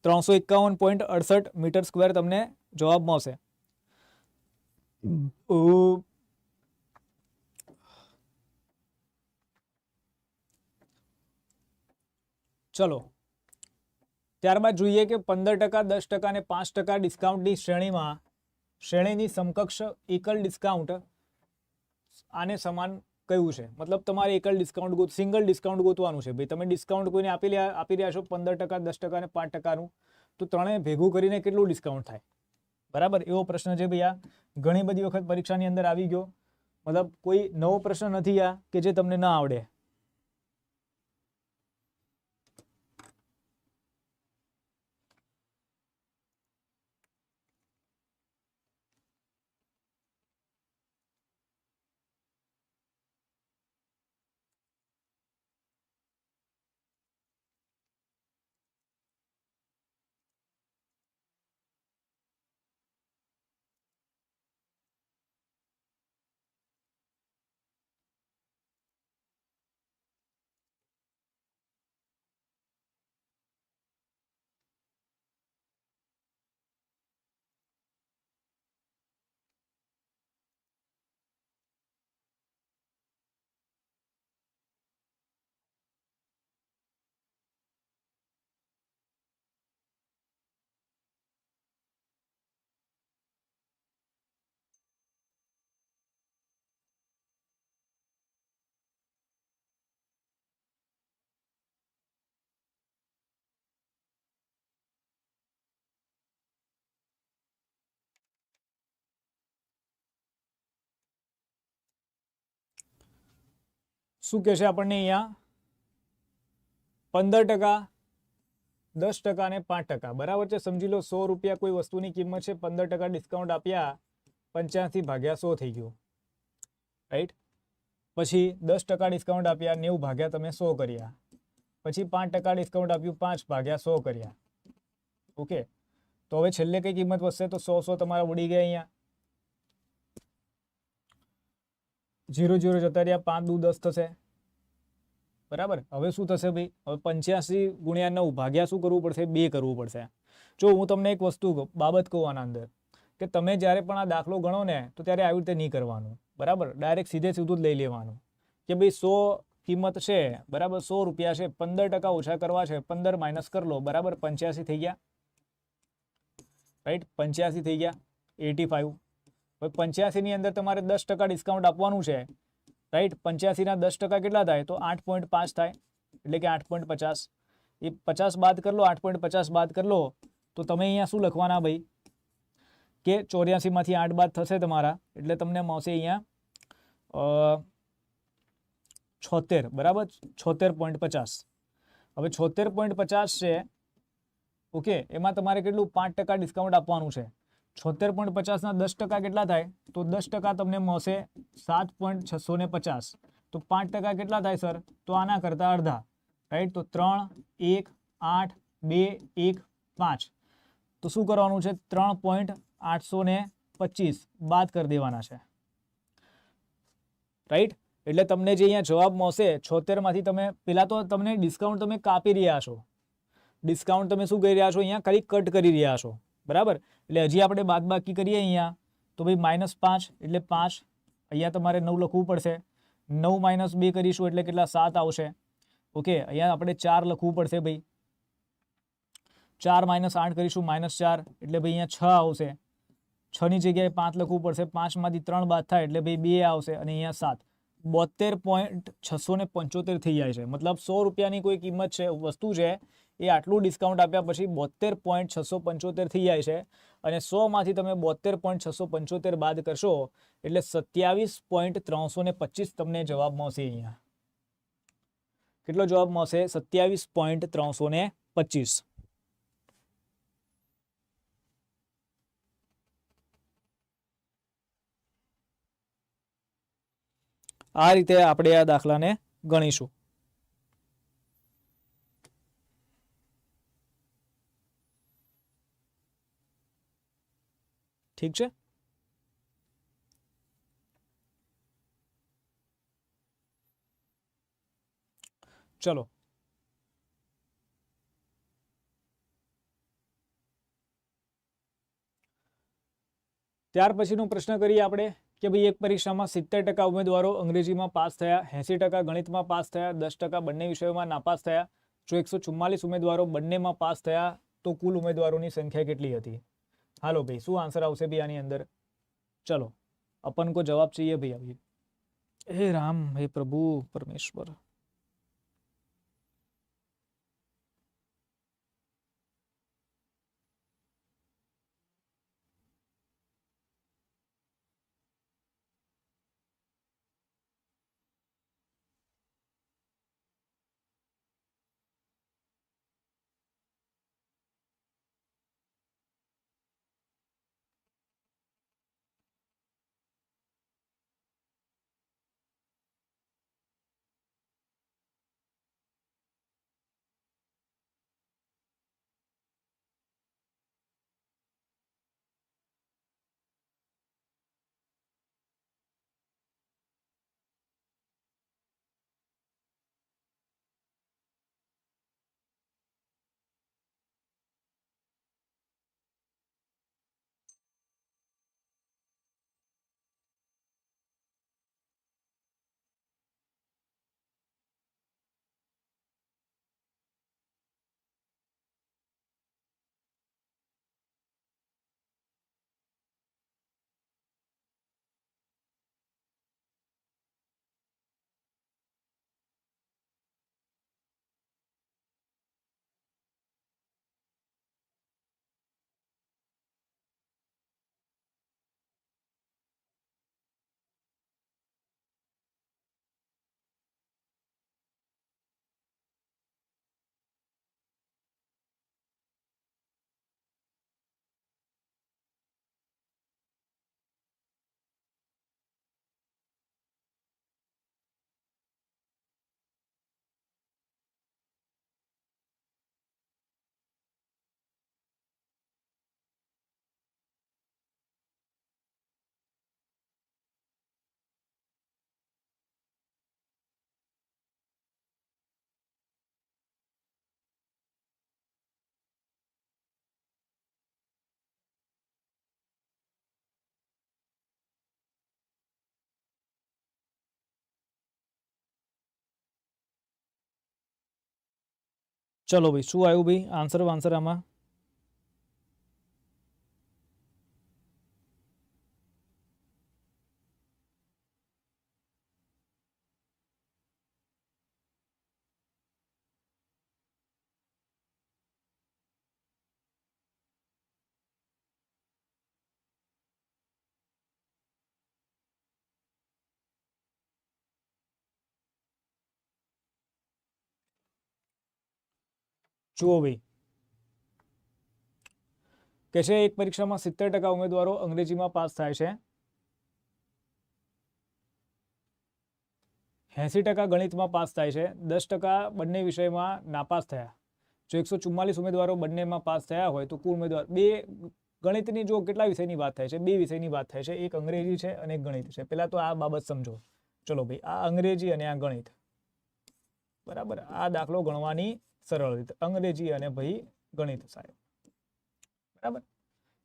351.68 મીટર સ્ક્વેર તમને જવાબ મળશે. ચલો ત્યારબાદ જોઈએ કે 15%, 10% અને 5% ડિસ્કાઉન્ટની શ્રેણીની સમકક્ષ એકલ ડિસ્કાઉન્ટ આને સમાન કયું છે, મતલબ તમારે એકલ ડિસ્કાઉન્ટ સિંગલ ડિસ્કાઉન્ટ ગોતવાનું છે ભાઈ. તમે ડિસ્કાઉન્ટ કોઈને આપી રહ્યા છો 15%, 10% અને 5%નું, તો ત્રણેય ભેગું કરીને કેટલું ડિસ્કાઉન્ટ થાય, બરાબર, એવો પ્રશ્ન છે ભાઈ. આ ઘણી બધી વખત પરીક્ષાની અંદર આવી ગયો, મતલબ કોઈ નવો પ્રશ્ન નથી આ કે જે તમને ના આવડે. શું કહે છે આપણને અહીંયા 15%, 10% અને 5%, બરાબર છે. સમજી લો 100 રૂપિયા કોઈ વસ્તુની કિંમત છે, 15% ડિસ્કાઉન્ટ આપ્યા, 85 ભાગ્યા 100 થઈ ગયું, રાઈટ. પછી 10% ડિસ્કાઉન્ટ આપ્યા, 90 ભાગ્યા તમે 100 કર્યા. પછી 5% ડિસ્કાઉન્ટ આપ્યું, 5 ભાગ્યા 100 કર્યા. ઓકે, તો હવે છેલ્લે કઈ કિંમત વધશે? તો 100 તમારા ઉડી ગયા અહીંયા, 0 0 જતા રહ્યા, 5 દુ 10 થશે, બરાબર. હવે શું થશે ભાઈ? હવે 85 ગુણ્યા 9 ભાગ્યા શું કરવું પડશે? 2 કરવું પડશે. જો હું તમને એક વસ્તુ બાબત કહું આના અંદર, કે તમે જ્યારે પણ આ દાખલો ગણો ને તો ત્યારે આવી રીતે નહીં કરવાનું, બરાબર. ડાયરેક્ટ સીધે સીધું જ લઈ લેવાનું કે ભાઈ 100 કિંમત છે, બરાબર, 100 રૂપિયા છે, 15% ઓછા કરવા છે, 15 માઇનસ કરી લો, બરાબર, 85 થઈ ગયા, રાઈટ. 85 થઈ ગયા, 85. હવે 85 ની અંદર તમારે 10% ડિસ્કાઉન્ટ આપવાનું છે, રાઈટ. 85 ના 10% કેટલા થાય? તો 8.5 થાય, એટલે કે 8.50. એ 50 બાદ કરી લો, 8.50 બાદ કરી લો, તો તમે અહીંયા શું લખવાના ભાઈ? કે 84 માંથી 8 બાદ થશે તમારા, એટલે તમને મળશે અહીંયા 76, બરાબર, 76.50. હવે 76.50 છે, ઓકે, એમાં તમારે કેટલું? 5% ડિસ્કાઉન્ટ આપવાનું છે. 76.50 ના 10% કેટલા થાય? તો 10% તમને મળશે 7.650. તો 5% કેટલા થાય સર? તો આના કરતા અડધા, રાઈટ. તો 3, 1, 8, 2, 1, 5. તો શું કરવાનું છે? 3.825 બાદ કરી દેવાના છે, રાઈટ. એટલે તમને જે અહીંયા જવાબ મળશે 76 માંથી તમે પેલા તો તમને ડિસ્કાઉન્ટ તમે કાપી રહ્યા છો, ડિસ્કાઉન્ટ તમે શું કરી રહ્યા છો? અહીંયા ખાલી કટ કરી રહ્યા છો, બરાબર. એટલે હજી આપણે બાદબાકી કરીએ અહીંયા, તો ભાઈ -5 એટલે 5, અહીંયા તમારે 9 લખવું પડશે. 9 - 2 કરીશું એટલે કેટલા? 7 આવશે. ઓકે, અહીંયા આપણે 4 લખવું પડશે ભાઈ. 4 - 8 કરીશું, -4 એટલે ભાઈ અહીંયા 6 આવશે. 6 ની જગ્યાએ 5 લખવું પડશે, 5 માંથી 3 બાદ થાય એટલે ભાઈ 2 આવશે, અને અહીંયા 7. 72.675 થઈ જાય છે. મતલબ 100 રૂપિયાની કોઈ કિંમત છે, વસ્તુ છે, એ આટલું ડિસ્કાઉન્ટ આપ્યા પછી 72.675 થઈ જાય છે. અને 100 માંથી તમે 72.675 બાદ કરશો એટલે 27.325 તમને જવાબ મળશે. અહીંયા કેટલો જવાબ મળશે? 27.325. આ રીતે આપણે આ દાખલાને ગણીશું. ઠીક છે. ચલો, ત્યાર પછીનો પ્રશ્ન કરીએ આપણે કે ભાઈ એક પરીક્ષામાં 70% ઉમેદવારો અંગ્રેજીમાં પાસ થયા, 80% ગણિતમાં પાસ થયા, 10% બંને વિષયોમાં નાપાસ થયા. જો 144 ઉમેદવારો બંનેમાં પાસ થયા તો કુલ ઉમેદવારોની સંખ્યા કેટલી હતી? હાલો ભાઈ, શું આન્સર આવશે ભાઈ આની અંદર? ચલો, अपन को जवाब चाहिए भाई अभी. हे राम, हे प्रभु परमेश्वर. ચલો ભાઈ, શું આવ્યું ભાઈ આન્સર આમાં? જુઓ ભાઈ, કે છે એક પરીક્ષામાં 70% ઉમેદવારો અંગ્રેજીમાં પાસ થાય છે, 80% ગણિતમાં પાસ થાય છે, 10% બંને વિષયમાં નાપાસ થયા. જો 144 ઉમેદવારો બંનેમાં પાસ થયા હોય તો કુલ ઉમેદવાર બે ગણિતની જો કેટલા વિષયની વાત થાય છે? બે વિષયની વાત થાય છે, એક અંગ્રેજી છે અને એક ગણિત છે. પહેલા તો આ બાબત સમજો. ચલો ભાઈ, આ અંગ્રેજી અને આ ગણિત, બરાબર. આ દાખલો ગણવાની સરળ રીત અંગ્રેજી અને ભાઈ ગણિત સાહેબ, બરાબર.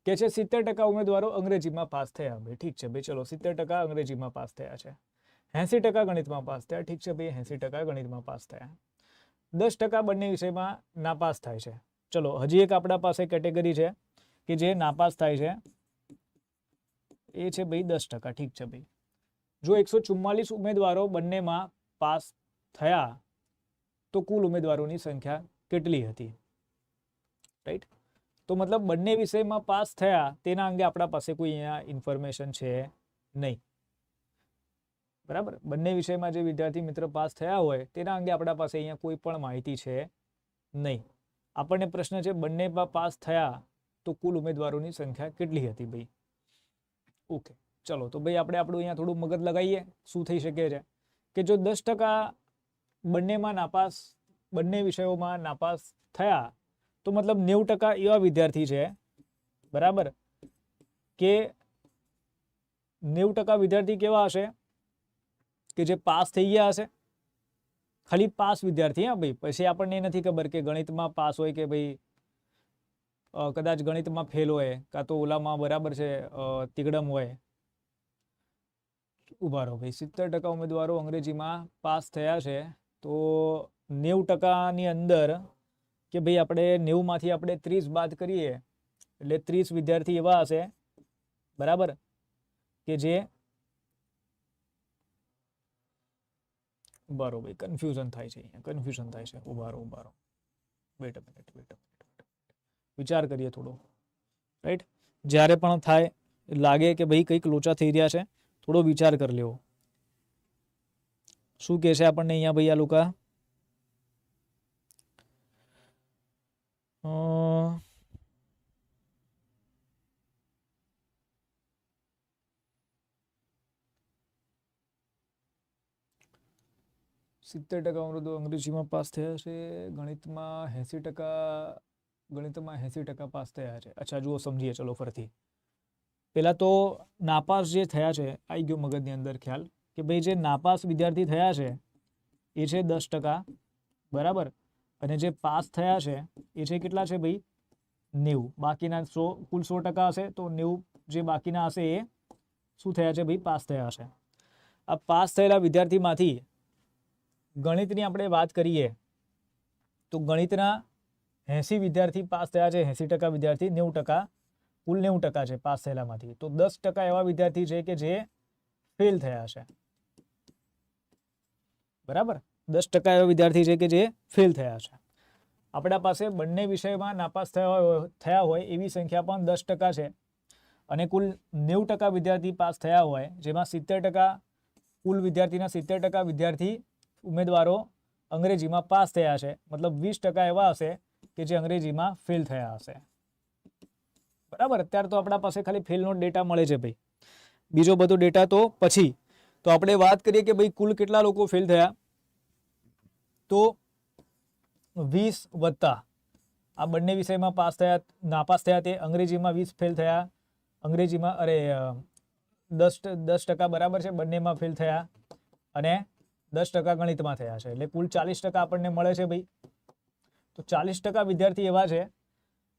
કે છે 70% ઉમેદવારો અંગ્રેજીમાં પાસ થયા. ભાઈ ઠીક છે ભાઈ, ચલો 70% અંગ્રેજીમાં પાસ થયા છે, 80% ગણિતમાં પાસ થયા. ઠીક છે ભાઈ, 80% ગણિતમાં પાસ થયા. 10% બંને વિષયમાં નાપાસ થાય છે. ચલો હજી એક આપણા પાસે કેટેગરી છે કે જે નાપાસ થાય છે, એ છે ભાઈ 10%. ઠીક છે ભાઈ, જો 144 ઉમેદવારો બંનેમાં પાસ થયા તો કુલ ઉમેદવારોની સંખ્યા કેટલી હતી? રાઈટ. તો મતલબ બંને વિષયમાં પાસ થયા તેના અંગે આપણા પાસે કોઈ અહીંયા ઇન્ફોર્મેશન છે નહીં, બરાબર. બંને વિષયમાં જે વિદ્યાર્થી મિત્ર પાસ થયા હોય તેના અંગે આપણા પાસે અહીંયા કોઈ પણ માહિતી છે નહીં. આપણને પ્રશ્ન છે બંનેમાં પાસ થયા તો કુલ ઉમેદવારોની સંખ્યા કેટલી હતી ભાઈ? ઓકે, ચલો તો ભાઈ આપણે આપણું અહીંયા થોડું મગજ લગાવીએ. શું થઈ શકે છે કે જો 10% બંનેમાં નાપાસ, બંને વિષયોમાં નાપાસ થયા તો મતલબ 90% એવા વિદ્યાર્થી છે, બરાબર, કે 90% વિદ્યાર્થી કેવા હશે કે જે પાસ થઈ ગયા હશે. ખાલી પાસ વિદ્યાર્થી, હા ભાઈ. પછી આપણને એ નથી ખબર કે ગણિતમાં પાસ હોય કે ભાઈ કદાચ ગણિતમાં ફેલ હોય, કાં તો ઓલામાં બરાબર છે તિગડમ હોય. ઉભા રહો ભાઈ, 70% ઉમેદવારો અંગ્રેજીમાં પાસ થયા છે તો 90%ની અંદર કે ભાઈ આપણે 90માંથી આપણે 30 બાદ કરીએ એટલે 30 વિદ્યાર્થી એવા હશે, બરાબર, કે જે ઉભા રહો ભાઈ, કન્ફ્યુઝન થાય છે અહીંયા, કન્ફ્યુઝન થાય છે. ઉભા રહો, વેટ અ મિનિટ, વિચાર કરીએ થોડો, રાઈટ. જ્યારે પણ થાય લાગે કે ભાઈ કંઈક લોચા થઈ રહ્યા છે, થોડો વિચાર કરી લેવો. શું કહે છે આપણને અહીંયા ભાઈ આ લોકો? 70% અંગ્રેજીમાં પાસ થયા છે, ગણિતમાં 80% પાસ થયા છે. અચ્છા જુઓ, સમજીએ ચલો ફરથી. પહેલા તો નાપાસ જે થયા છે આવી ગયો મગજની અંદર ખ્યાલ કે ભાઈ જે નાપાસ વિદ્યાર્થી થયા છે એ છે 10%, બરાબર, અને જે પાસ થયા છે એ છે કેટલા છે ભાઈ? 90. બાકીના 100, કુલ 100% હશે તો 90 જે બાકીના હશે એ શું થયા છે ભાઈ? પાસ થયા છે. આ પાસ થયેલા વિદ્યાર્થીમાંથી ગણિતની આપણે વાત કરીએ તો ગણિતના 80 વિદ્યાર્થી પાસ થયા છે, 80% વિદ્યાર્થી, 90%, કુલ 90% છે પાસ થયેલામાંથી. તો 10% એવા વિદ્યાર્થી છે કે જે ફેલ થયા છે, બરાબર. 10% એવા વિદ્યાર્થી છે કે જે ફેલ થયા છે. આપણા પાસે બંને વિષયમાં નાપાસ થયા હોય એવી સંખ્યા પણ 10% છે અને કુલ 90% વિદ્યાર્થી પાસ થયા હોય, જેમાં 70% કુલ વિદ્યાર્થીના 70% વિદ્યાર્થી ઉમેદવારો અંગ્રેજીમાં પાસ થયા છે. મતલબ 20% એવા હશે કે જે અંગ્રેજીમાં ફેલ થયા હશે, બરાબર. અત્યારે તો આપણા પાસે ખાલી ફેલનો ડેટા મળે છે ભાઈ, બીજો બધો ડેટા તો પછી. તો આપણે વાત કરીએ કે ભાઈ કુલ કેટલા લોકો ફેલ થયા, તો 20 વત્તા આ બંને વિષયમાં પાસ થયા, નાપાસ થયા તે અંગ્રેજીમાં 20 ફેલ થયા, અંગ્રેજીમાં 10% બરાબર છે બંનેમાં ફેલ થયા, અને 10% ગણિતમાં થયા છે. એટલે કુલ 40% આપણને મળે છે ભાઈ. તો 40% વિદ્યાર્થી એવા છે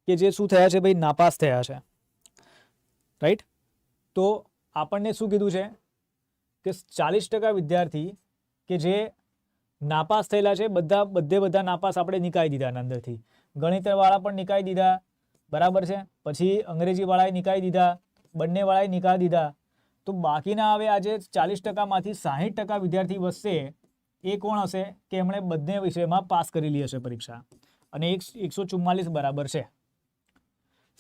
કે જે શું થયા છે ભાઈ? નાપાસ થયા છે, રાઈટ. તો આપણને શું કીધું છે કે 40% વિદ્યાર્થી કે જે નાપાસ થયેલા છે બધા નાપાસ આપણે નિકાળી દીધા આના અંદરથી. ગણિતવાળા પણ નિકાળી દીધા, બરાબર છે. પછી અંગ્રેજીવાળાએ નિકાળી દીધા, બંને વાળાએ નિકાળી દીધા. તો બાકીના હવે આજે 40%માંથી 60% વિદ્યાર્થી વધશે એ કોણ હશે કે એમણે બંને વિષયમાં પાસ કરેલી હશે પરીક્ષા, અને 144 બરાબર છે.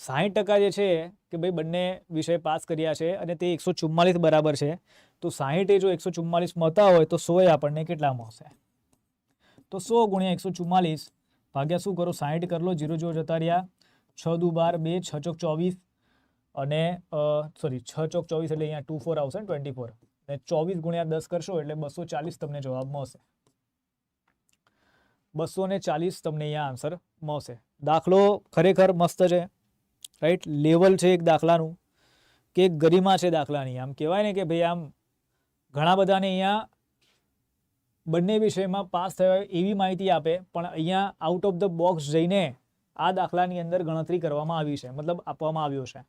60% જે છે કે ભાઈ બંને વિષય પાસ કર્યા છે અને તે 144 બરાબર છે. તો 60 જો 144 મળતા હોય તો 100 આપણને કેટલા મળશે? તો 100 ગુણ્યા 144 ભાગ્યા શું કરો? 60 કરી લો, 0 જતા રહ્યા, 6 દુ 12, 2 6 ચોક 24, અને સોરી 6 ચોક 24 એટલે અહીંયા 24 આવશે ને 24, અને 24 ગુણ્યા 10 કરશો એટલે 240 તમને જવાબ મળશે. 240 તમને અહીંયા આન્સર મળશે. દાખલો ખરેખર મસ્ત છે, રાઈટ. લેવલ છે એક દાખલાનું, કે ગરિમા છે દાખલાની. આમ કહેવાય ને કે ભાઈ આમ ઘણા બધાને અહીંયા બંને વિષયમાં પાસ થયા હોય એવી માહિતી આપે, પણ અહીંયા આઉટ ઓફ ધ બોક્સ જઈને આ દાખલાની અંદર ગણતરી કરવામાં આવી છે, મતલબ આપવામાં આવ્યો છે.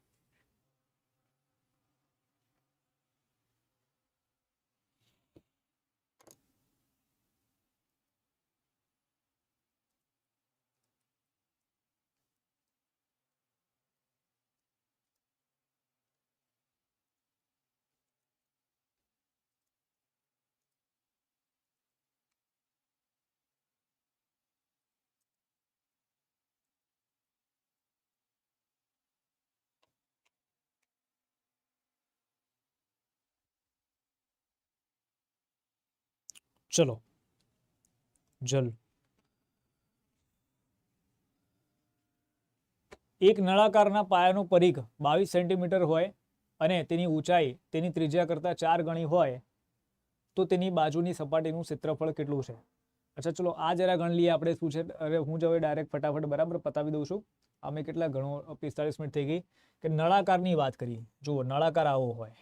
ચલો જલ. એક નળાકારના પાયાનું પરિઘ 22 સેન્ટીમીટર હોય અને તેની ઊંચાઈ તેની ત્રિજ્યા કરતાં 4 ગણી હોય તો તેની બાજુની સપાટીનું ક્ષેત્રફળ કેટલું છે? અચ્છા ચલો આ જરા ગણ લઈએ આપણે શું છે. અરે હું જ હવે ડાયરેક્ટ ફટાફટ બરાબર પતાવી દઉં છું. અમે કેટલા ગણો 45 મિનિટ થઈ ગઈ કે નળાકારની વાત કરી. જુઓ નળાકાર આવો હોય,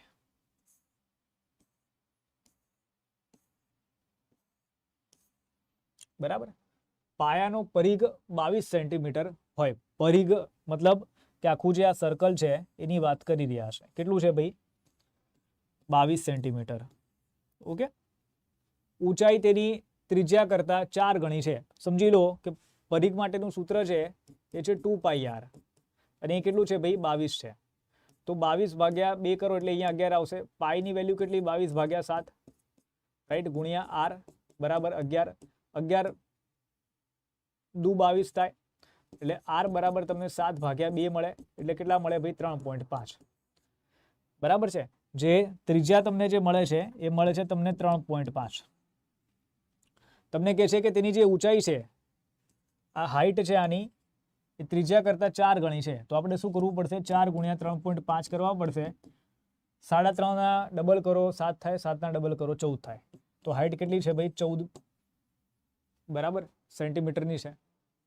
બરાબર. પાયાનો પરિઘ 22 સેન્ટીમીટર હોય. પરિઘ મતલબ કે આખું જે આ સર્કલ છે એની વાત કરી રહ્યા છે. કેટલું છે ભાઈ? 22 સેન્ટીમીટર. ઓકે. ઊંચાઈ તેની ત્રિજ્યા કરતાં 4 ગણી છે. સમજી લો કે પરિઘ માટેનું સૂત્ર છે એ છે 2πr, અને એ કેટલું છે ભાઈ? 22 છે. તો 22 ભાગ્યા 2 કરો એટલે અહીંયા 11 આવશે. પાઈની વેલ્યુ કેટલી? 22 ભાગ્યા 7, રાઈટ, ગુણ્યા આર બરાબર 11. 11 દુ 22 થાય એટલે આર બરાબર તમને 7 ભાગ્યા 2 મળે, એટલે કેટલા મળે ભાઈ? 3.5. બરાબર છે. જે ત્રિજ્યા તમને જે મળે છે એ મળે છે તમને 3.5. તમને કહે છે કે તેની જે ઊંચાઈ છે, આ હાઈટ છે આની, એ ત્રિજ્યા કરતાં 4 ગણી છે. તો આપણે શું કરવું પડશે? 4 ગુણ્યા 3.5 કરવા પડશે. 3.5 ના ડબલ કરો 7 થાય, 7 ના ડબલ કરો 14 થાય. તો હાઈટ કેટલી છે ભાઈ? 14 બરાબર સેન્ટીમીટરની છે.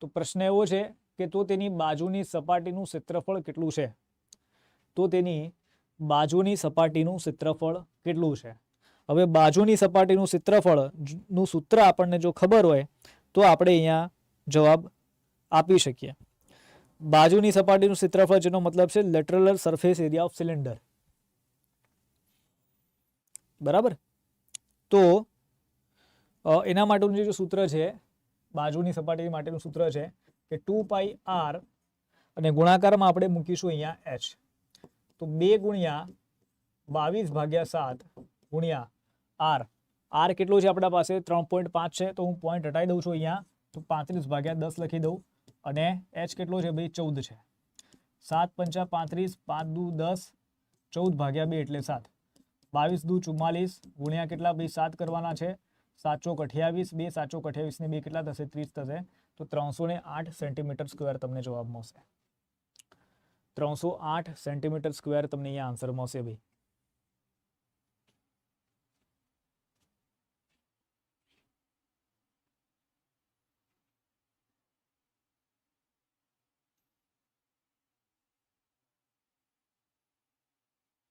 તો પ્રશ્ન એવો છે કે તો તેની બાજુની સપાટીનું ક્ષેત્રફળ કેટલું છે? તો તેની બાજુની સપાટીનું ક્ષેત્રફળ કેટલું છે? હવે બાજુની સપાટીનું ક્ષેત્રફળનું સૂત્ર આપણને જો ખબર હોય તો આપણે અહીંયા જવાબ આપી શકીએ. બાજુની સપાટીનું ક્ષેત્રફળ જેનો મતલબ છે lateral surface area of cylinder, બરાબર. તો એના માટેનું જે સૂત્ર છે, બાજુની સપાટી માટેનું સૂત્ર છે કે 2πr, અને ગુણાકારમાં આપણે મૂકીશું અહીંયા h. તો 2 ગુણ્યા 22 ભાગ્યા 7 ગુણ્યા r. r કેટલું છે આપણા પાસે? 3.5 છે. તો હું પોઈન્ટ હટાવી દઉં છું અહીંયા. તો 35 ભાગ્યા 10 લખી દઉં, અને h કેટલો છે ભાઈ? 14 છે. 7 પંચા 35, 5 દુ 10, 14 ભાગ્યા 2 એટલે 7. 22 દુ 44 ગુણ્યા કેટલા ભાઈ? 7 કરવાના છે. 7 ચોક 28, 2 7 ચોક 28 ને 2 કેટલા થશે? 30 થશે. તો 308 સેન્ટીમીટર સ્ક્વેર તમને જવાબ મળશે. 308 સેન્ટીમીટર સ્ક્વેર તમને અહીંયા આન્સર મળશે ભાઈ.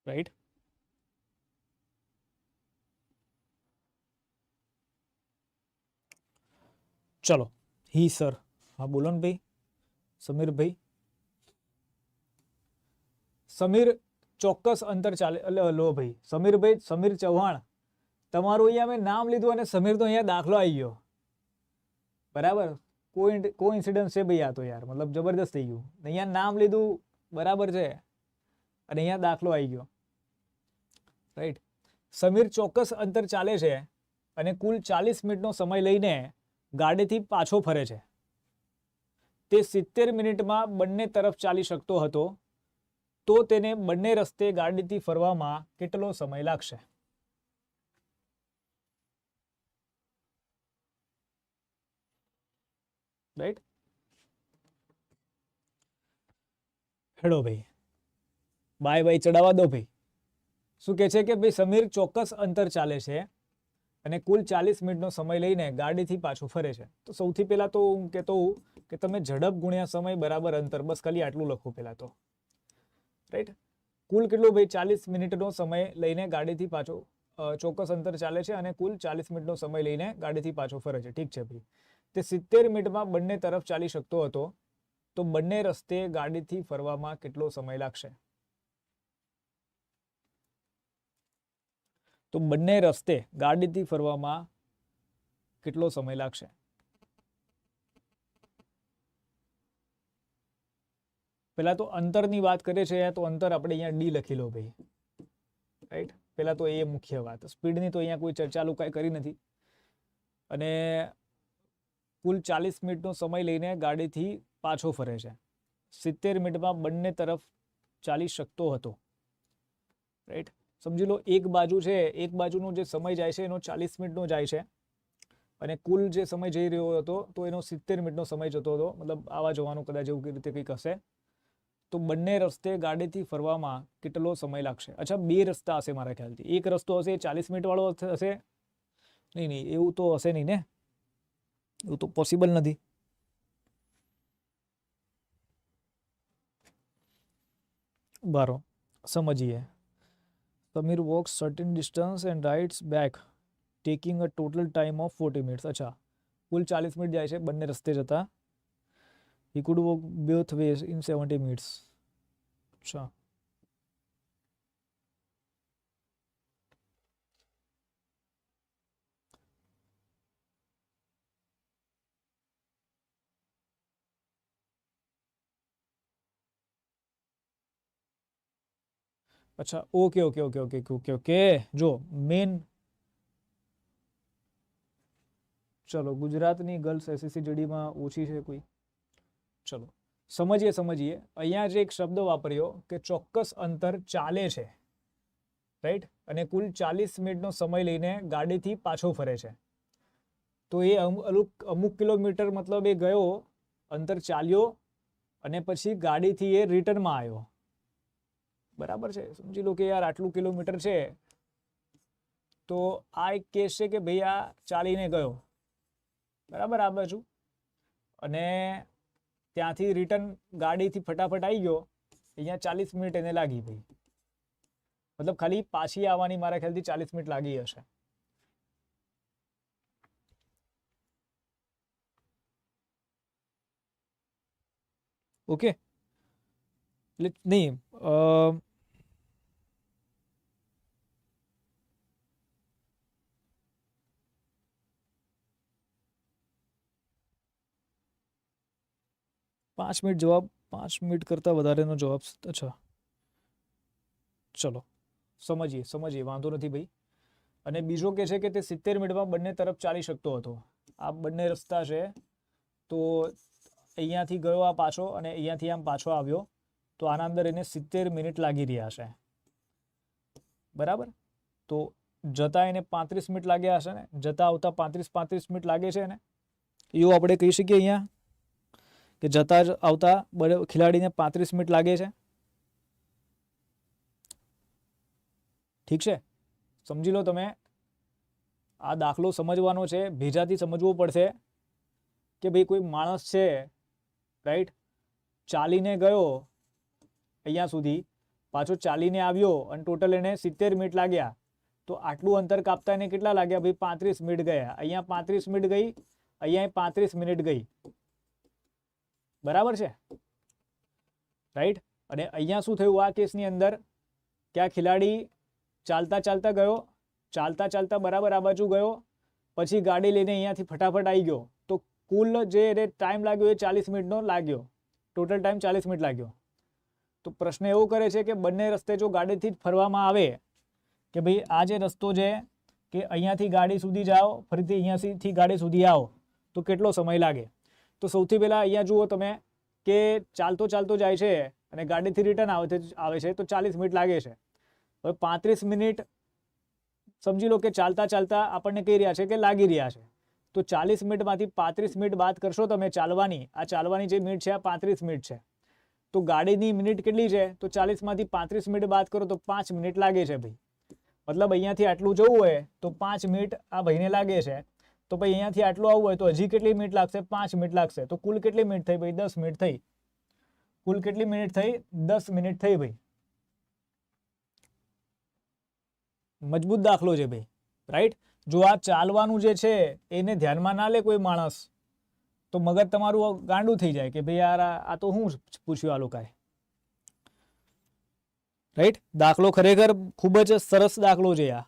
રાઈટ. ચલો હી સર. હા બોલો ને ભાઈ સમીરભાઈ. સમીર ચોક્કસ અંતર ચાલે. લો ભાઈ સમીરભાઈ, સમીર ચૌહાણ, તમારું અહીંયા મેં નામ લીધું અને સમીર તો અહીંયા દાખલો આવી ગયો. બરાબર, કોઇન્સિડન્સ છે ભાઈ આ તો યાર, મતલબ જબરદસ્ત થઈ ગયું. અહીંયા નામ લીધું બરાબર છે અને અહીંયા દાખલો આવી ગયો, રાઈટ. સમીર ચોક્કસ અંતર ચાલે છે અને કુલ 40 મિનિટનો સમય લઈને ગાડીથી પાછો ફરે છે. તે 70 મિનિટમાં બંને તરફ ચાલી શકતો હતો, તો તેને બંને રસ્તે ગાડીથી ફરવામાં કેટલો સમય લાગશે? રાઈટ. હેડો ભાઈ, બાય બાય ચડાવવા દો ભાઈ. શું કહે છે કે ભાઈ સમીર ચોક્કસ અંતર ચાલે છે અને કુલ 40 મિનિટનો સમય લઈને ગાડીથી પાછું ફરે છે. તો સૌથી પહેલા તો હું કહેતો હોઉં કે તમે ઝડપ ગુણ્યા સમય બરાબર અંતર, બસ ખાલી આટલું લખો પહેલા તો, રાઈટ. કુલ કેટલું ભાઈ? 40 મિનિટનો સમય લઈને ગાડીથી પાછો, ચોક્કસ અંતર ચાલે છે અને કુલ 40 મિનિટનો સમય લઈને ગાડીથી પાછો ફરે છે. ઠીક છે ભાઈ. તે 70 મિનિટમાં બંને તરફ ચાલી શકતો હતો, તો બંને રસ્તે ગાડીથી ફરવામાં કેટલો સમય લાગશે? તો બંને રસ્તે ગાડીથી ફરવામાં કેટલો સમય લાગશે? પેલા તો અંતરની વાત કરે છે, તો અંતર આપણે અહીંયા ડી લખી લો ભાઈ, રાઈટ. પેલા તો એ મુખ્ય વાત. સ્પીડની તો અહીંયા કોઈ ચર્ચા કાંઈ કરી નથી. અને કુલ 40 મિનિટનો સમય લઈને ગાડીથી પાછો ફરે છે. 70 મિનિટમાં બંને તરફ ચાલી શકતો હતો, રાઈટ. સમજી લો એક બાજુ છે, એક બાજુનો જે સમય જાય છે એનો 40 મિનિટનો જાય છે અને કુલ જે સમય જઈ રહ્યો હતો તો એનો 70 મિનિટનો સમય જતો હતો, મતલબ આવા જવાનું કદાચ એવું રીતે કંઈક હશે. તો બંને રસ્તે ગાડીથી ફરવામાં કેટલો સમય લાગશે? અચ્છા, બે રસ્તા હશે મારા ખ્યાલથી. એક રસ્તો હશે 40 મિનિટ વાળો હશે. નહીં, એવું તો હશે નહીં ને, એવું તો પોસિબલ નથી. બારો સમજીએ. Sameer walks certain distance and rides back taking a total time of 40 minutes. અચ્છા, કુલ 40 મિનિટ જાય છે બંને રસ્તે જતા. He could walk both ways in 70 minutes. અચ્છા, અચ્છા, okay okay okay okay okay okay. જો મેન, ચલો ગુજરાતની ગર્લ્સ SSC-GD માં ઓછી છે કોઈ. ચલો સમજીએ. અહીંયા જે એક શબ્દ વાપર્યો કે ચોક્કસ અંતર ચાલે છે, રાઈટ, અને કુલ 40 મિનિટનો સમય લઈને ગાડીથી પાછો ફરે છે. તો એ અમુક કિલોમીટર મતલબ એ ગયો, અંતર ચાલ્યો અને પછી ગાડીથી એ રિટર્નમાં આવ્યો. બરાબર છે. સમજી લો કે યાર આટલું કિલોમીટર છે, તો આ એક કેસ છે કે ભાઈ આ ચાલીને ગયો, બરાબર, આ બાજુ, અને ત્યાંથી રિટર્ન ગાડીથી ફટાફટ આવી ગયો. અહીંયા 40 મિનિટ એને લાગી ભાઈ, મતલબ ખાલી પાછી આવવાની મારા ખ્યાલથી 40 મિનિટ લાગી હશે. ઓકે, એટલે નહીં, 5 મિનિટ જવાબ, 5 મિનિટ કરતાં વધારેનો જવાબ. અચ્છા, ચલો સમજીએ, વાંધો નથી ભાઈ. અને બીજો કે છે કે તે 70 મિનિટમાં બંને તરફ ચાલી શકતો હતો. આ બંને રસ્તા છે, તો અહીંયાથી ગયો આ પાછો અને અહીંયાથી આમ પાછો આવ્યો, તો આના અંદર એને 70 મિનિટ લાગી રહ્યા છે, બરાબર. તો જતા એને 35 મિનિટ લાગ્યા હશે ને, જતા આવતા 35 મિનિટ લાગે છે ને, એવું આપણે કહી શકીએ અહીંયા કે જતા જ આવતા ખેલાડીને 35 મિનિટ લાગે છે. ઠીક છે, સમજી લો તમે. આ દાખલો સમજવાનો છે, ભેજાથી સમજવો પડશે કે ભાઈ કોઈ માણસ છે, રાઈટ, ચાલીને ગયો અહીંયા સુધી, પાછો ચાલીને આવ્યો અને ટોટલ એને 70 મિનિટ લાગ્યા. તો આટલું અંતર કાપતા એને કેટલા લાગ્યા ભાઈ? 35 મિનિટ ગયા. અહીંયા 35 મિનિટ ગઈ, અહીંયા 35 મિનિટ ગઈ, બરાબર છે, રાઈટ. અને અહીંયા શું થયું આ કેસની અંદર કે આ ખેલાડી ચાલતા ગયો, ચાલતા બરાબર આ બાજુ ગયો, પછી ગાડી લઈને અહીંયાથી ફટાફટ આવી ગયો. તો કુલ જે ટાઈમ લાગ્યો એ 40 મિનિટનો લાગ્યો, ટોટલ ટાઈમ 40 મિનિટ લાગ્યો. તો પ્રશ્ન એવો કરે છે કે બંને રસ્તે જો ગાડીથી જ ફરવામાં આવે કે ભાઈ આ જે રસ્તો છે કે અહીંયાથી ગાડી સુધી જાઓ, ફરીથી અહીંયાથી ગાડી સુધી આવો તો કેટલો સમય લાગે. તો સૌથી પહેલાં અહીંયા જુઓ તમે કે ચાલતો ચાલતો જાય છે અને ગાડીથી રિટર્ન આવે છે તો 40 મિનિટ લાગે છે. હવે 35 મિનિટ સમજી લો કે ચાલતા ચાલતા આપણને કહી રહ્યા છે કે લાગી રહ્યા છે. તો 40 મિનિટમાંથી 35 મિનિટ બાદ કરશો તમે ચાલવાની, આ ચાલવાની જે મિનિટ છે આ 35 મિનિટ છે. તો ગાડીની મિનિટ કેટલી છે? તો 40માંથી 35 મિનિટ બાદ કરો તો 5 મિનિટ લાગે છે ભાઈ. મતલબ અહીંયાથી આટલું જવું હોય તો 5 મિનિટ આ ભાઈને લાગે છે. તો ભાઈ અહીંયાથી આટલું આવવું હોય તો હજી કેટલી મિનિટ લાગશે? 5 મિનિટ લાગશે. તો કુલ કેટલી મિનિટ થઈ ભાઈ? 10 મિનિટ થઈ. કુલ કેટલી મિનિટ થઈ? 10 મિનિટ થઈ ભાઈ. મજબૂત દાખલો છે ભાઈ, રાઈટ. જો આ ચાલવાનું જે છે એને ધ્યાનમાં ના લે કોઈ માણસ તો મગજ તમારું ગાંડું થઈ જાય કે ભાઈ યાર આ તો હું પૂછ્યું આ લોકોએ, રાઈટ. દાખલો ખરેખર ખૂબ જ સરસ દાખલો છે આ.